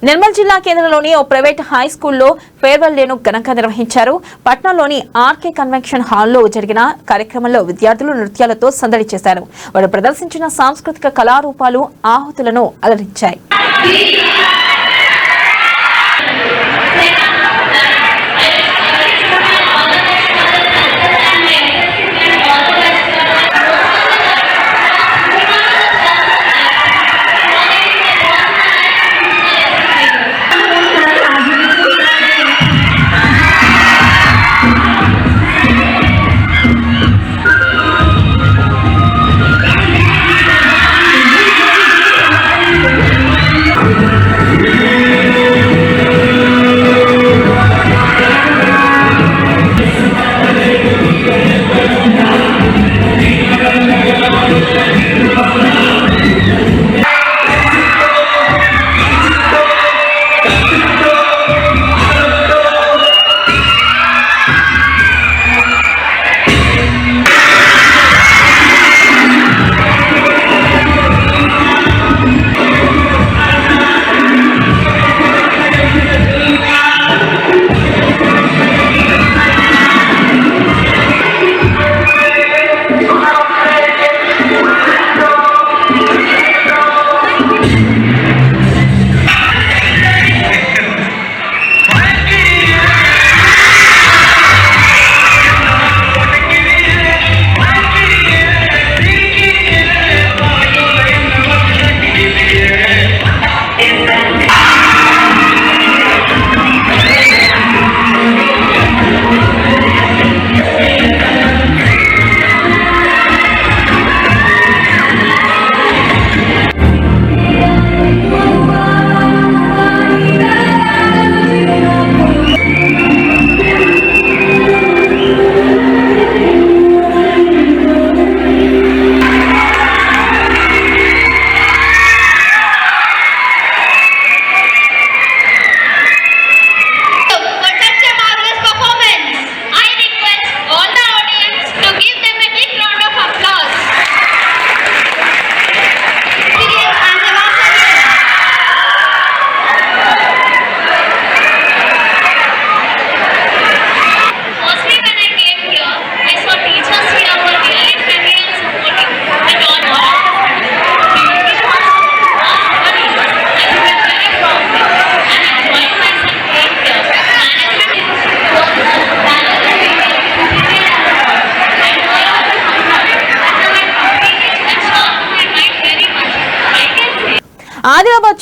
నిర్మల్ జిల్లా కేంద్రంలోని ఓ ప్రైవేట్ హై స్కూల్లో ఫేర్వెల్ డేను ఘనంగా నిర్వహించారు. పట్నంలోని ఆర్కే కన్వెన్షన్ హాల్లో జరిగిన కార్యక్రమంలో విద్యార్థులు నృత్యాలతో సందడి చేశారు. వారు ప్రదర్శించిన సాంస్కృతిక కళారూపాలు ఆహుతులను అలరించాయి.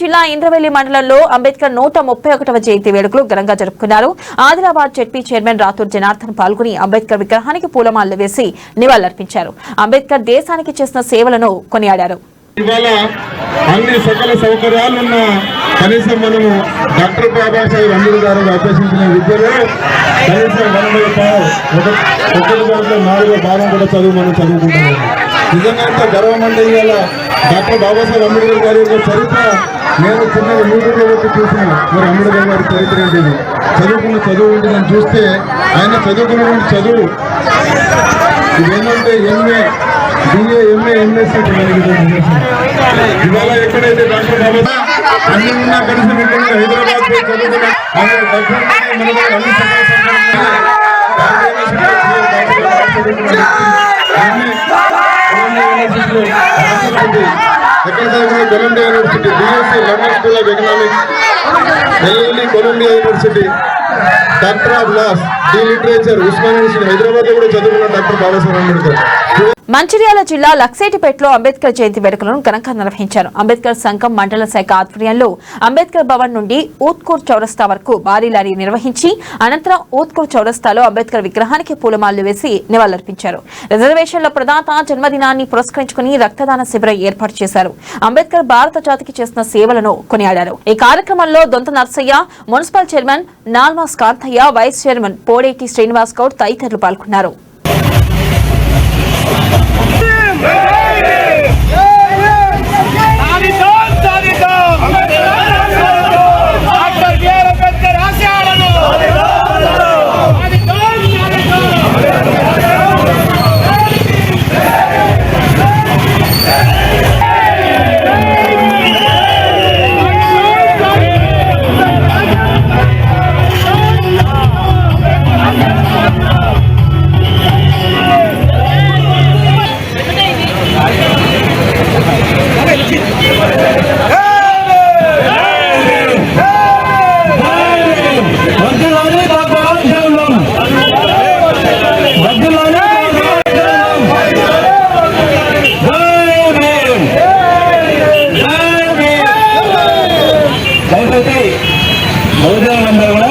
జిల్లా ఇంద్రవెల్లి మండలంలో అంబేద్కర్ 131వ జయంతి వేడుకలు ఘనంగా జరుపుకున్నారు. ఆదిలాబాద్ జెడ్పీ చైర్మన్ రాథోడ్ జనార్దన్ పాల్గొని అంబేద్కర్ విగ్రహానికి పూలమాలలు వేసి నివాళులర్పించారు. అంబేద్కర్ దేశానికి చేసిన సేవలను కొనియాడారు. ఇవాళ అన్ని సకల సౌకర్యాలున్న కనీసం మనము డాక్టర్ బాబాసాహెబ్ అంబేద్కర్ గారు అభ్యసించిన విద్యలో కనీసం 4వ భాగం కూడా మనం చదువుకుంటున్నాము. నిజంగా అంత గర్వం అంటే ఇవాళ డాక్టర్ బాబాసాహెబ్ అంబేద్కర్ గారి యొక్క చరిత్ర నేను చిన్నగా యూట్యూబ్లో వచ్చి చూసిన మరి అంబేద్కర్ గారి చరిత్ర ఏంటిది చదువు ఉంటుందని చూస్తే ఆయన చదువుకున్నటువంటి చదువు ఇదేంటంటే ఎంఏ BA MA MS ఇవాళ ఎక్కడైతే డాక్టర్ బాబా అన్ని ఉన్నా కలిసి Hyderabad Columbia university BSc London school of economics Delhi Columbia university doctor of laws D literature Osmania university Hyderabad లో కూడా చదువుకున్న డాక్టర్ బాబాసాహెబ్ అంబేద్కర్. మంచిర్యాల జిల్లా లక్సేటిపేటలో అంబేద్కర్ జయంతి వేడుకలను ఘనంగా నిర్వహించారు. అంబేద్కర్ సంఘం మండల శాఖ ఆధ్వర్యంలో అంబేద్కర్ భవన్ నుండి ఊత్కూర్ చౌరస్తా వరకు భారీ ర్యాలీ నిర్వహించి అనంతరం ఊత్కూర్ చౌరస్తాలో అంబేద్కర్ విగ్రహానికి పూలమాలలు వేసి నివాళులర్పించారు. రిజర్వేషన్ల ప్రదాత జన్మదినాన్ని పురస్కరించుకుని రక్తదాన శిబిరం ఏర్పాటు చేశారు. అంబేద్కర్ భారత జాతికి చేసిన సేవలను కొనియాడారు. ఈ కార్యక్రమంలో Donta Narsaiah, municipal chairman Nalmas Kantaiah, vice chairman Podeti Srinivas Goud తదితరులు పాల్గొన్నారు. బహుజనులందరూ కూడా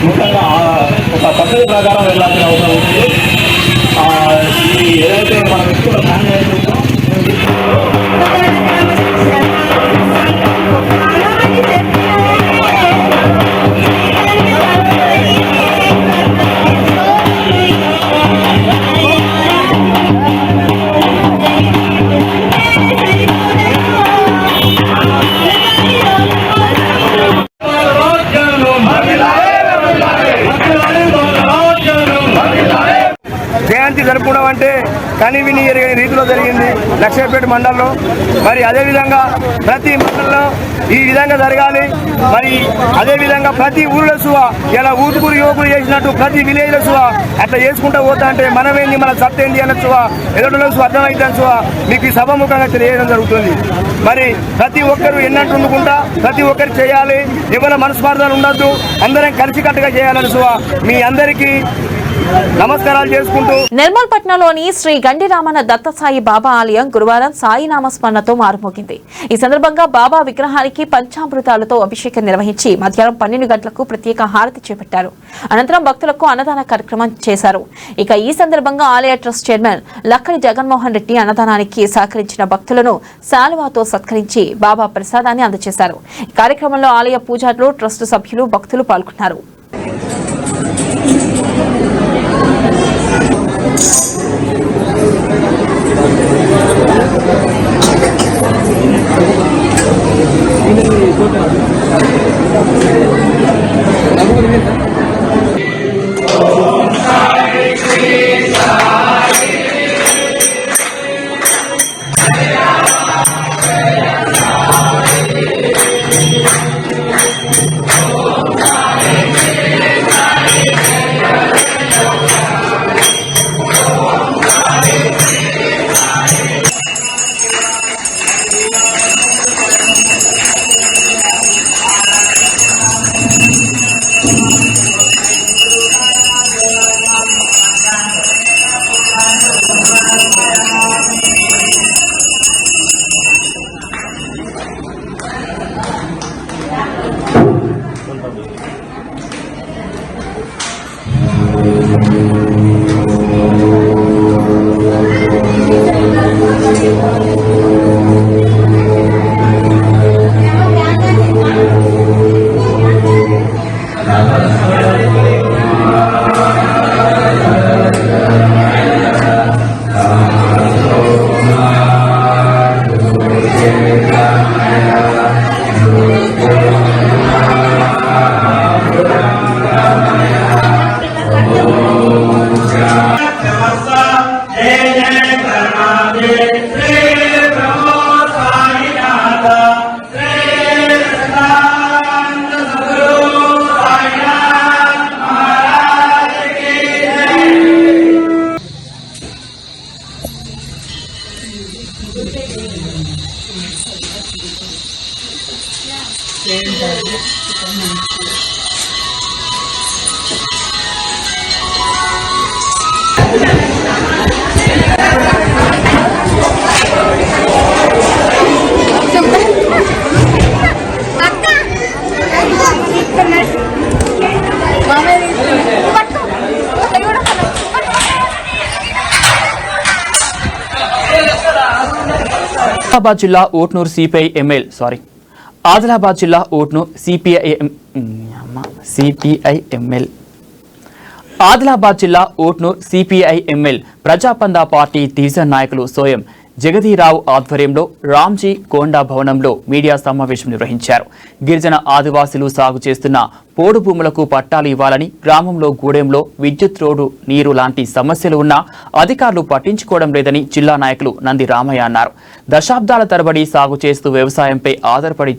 ముఖ్యంగా ఒక పద్ధతి ప్రకారం వెళ్ళాల్సిన అవసరం ఉంటుంది. ఏదైతే మనం ఇస్తున్న ప్లాన్ చేస్తుందో జయంతి జరుపుకోవడం అంటే కనివిని ఎరగని రీతిలో జరిగింది లక్ష్మీపేట మండలంలో. మరి అదేవిధంగా ప్రతి మండలంలో ఈ విధంగా జరగాలి. మరి అదేవిధంగా ప్రతి ఊరిలో సువా ఇలా ఊటుకూరు యువకులు చేసినట్టు ప్రతి విలేజ్లో సువా అట్లా చేసుకుంటూ పోతా అంటే మనమేంది మన సత్త ఏంది అన్న సువా ఎదుటిలో అర్థమైతే సువా మీకు ఈ సభాముఖంగా తెలియజేయడం జరుగుతుంది. మరి ప్రతి ఒక్కరు ఎన్నట్టు ఉండుకుంటా ప్రతి ఒక్కరు చేయాలి. ఎవరి మనస్పార్థాలు ఉండద్దు, అందరం కలిసికట్టుగా చేయాలని సువా మీ అందరికీ నమస్కారాలు చేసుకుంటూ నిర్మల్ పట్నంలోని శ్రీ గండి రామన్న దత్తసాయి బాబా ఆలయం గురువారం సాయి నామస్మరణతో మారుమోగింది. ఈ సందర్భంగా బాబా విగ్రహానికి పంచామృతాలతో అభిషేకం నిర్వహించి మధ్యాహ్నం 12 గంటలకు ప్రత్యేక హారతి చేపట్టారు. అనంతరం భక్తులకు అన్నదాన కార్యక్రమం చేశారు. ఇక ఈ సందర్భంగా ఆలయ ట్రస్ట్ చైర్మన్ లక్కడి జగన్మోహన్ రెడ్డి అన్నదానానికి సహకరించిన భక్తులను శాలువాతో సత్కరించి బాబా ప్రసాదాన్ని అందజేశారు. ఈ కార్యక్రమంలో ఆలయ పూజారులు, ట్రస్ట్ సభ్యులు, భక్తులు పాల్గొన్నారు. ఆదిలాబాద్ జిల్లా ఊట్నూరు ఆదిలాబాద్ జిల్లా ఊట్నూరు సిపిఐఎంఎల్ ప్రజాపందా పార్టీ డివిజన్ నాయకులు సోయం జగదీరావు ఆధ్వర్యంలో రామ్జీ కోండా భవనంలో మీడియా సమావేశం నిర్వహించారు. గిరిజన ఆదివాసీలు సాగు చేస్తున్న పోడు భూములకు పట్టాలు ఇవ్వాలని, గ్రామంలో గూడెంలో విద్యుత్ రోడ్డు నీరు లాంటి సమస్యలు ఉన్నా అధికారులు పట్టించుకోవడం లేదని జిల్లా నాయకులు నంది రామయ్య అన్నారు. దశాబ్దాల తరబడి సాగు చేస్తూ వ్యవసాయంపై ఆధారపడి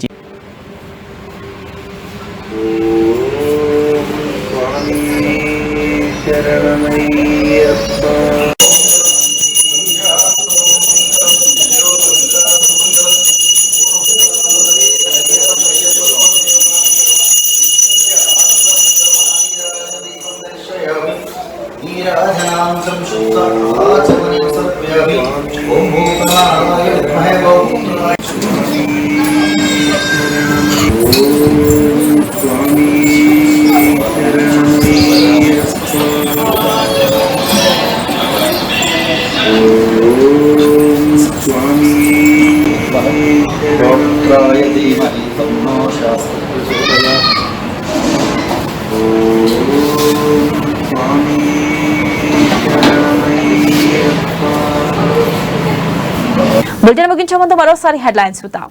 బులెటిన్ ముగించే ముందు మరోసారి హెడ్లైన్స్ చూద్దాం.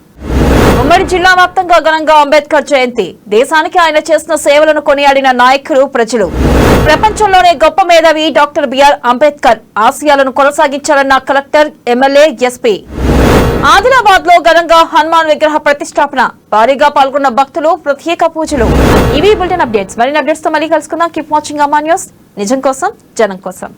ఉమ్మడి జిల్లా వ్యాప్తంగా ఘనంగా అంబేద్కర్ జయంతి. దేశానికి ఆయన చేసిన సేవలను కొనియాడిన నాయకులు, ప్రజలు. ప్రపంచంలోనే గొప్ప మేధావి డాక్టర్ బిఆర్ అంబేద్కర్ ఆశయాలను కొనసాగించాలన్న కలెక్టర్, ఎమ్మెల్యే, ఎస్పీ. ఆదిలాబాద్ లో ఘనంగా హనుమాన్ విగ్రహ ప్రతిష్టాపన. భారీగా పాల్గొన్న భక్తులు, ప్రత్యేక పూజలు. ఇవి బులెటిన్ అప్డేట్స్. మరిన్ని అప్డేట్స్ తో మళ్ళీ కలుసుకుందాం. కీప్ వాచింగ్ అమ్మా న్యూస్. నిజం కోసం, జనం కోసం.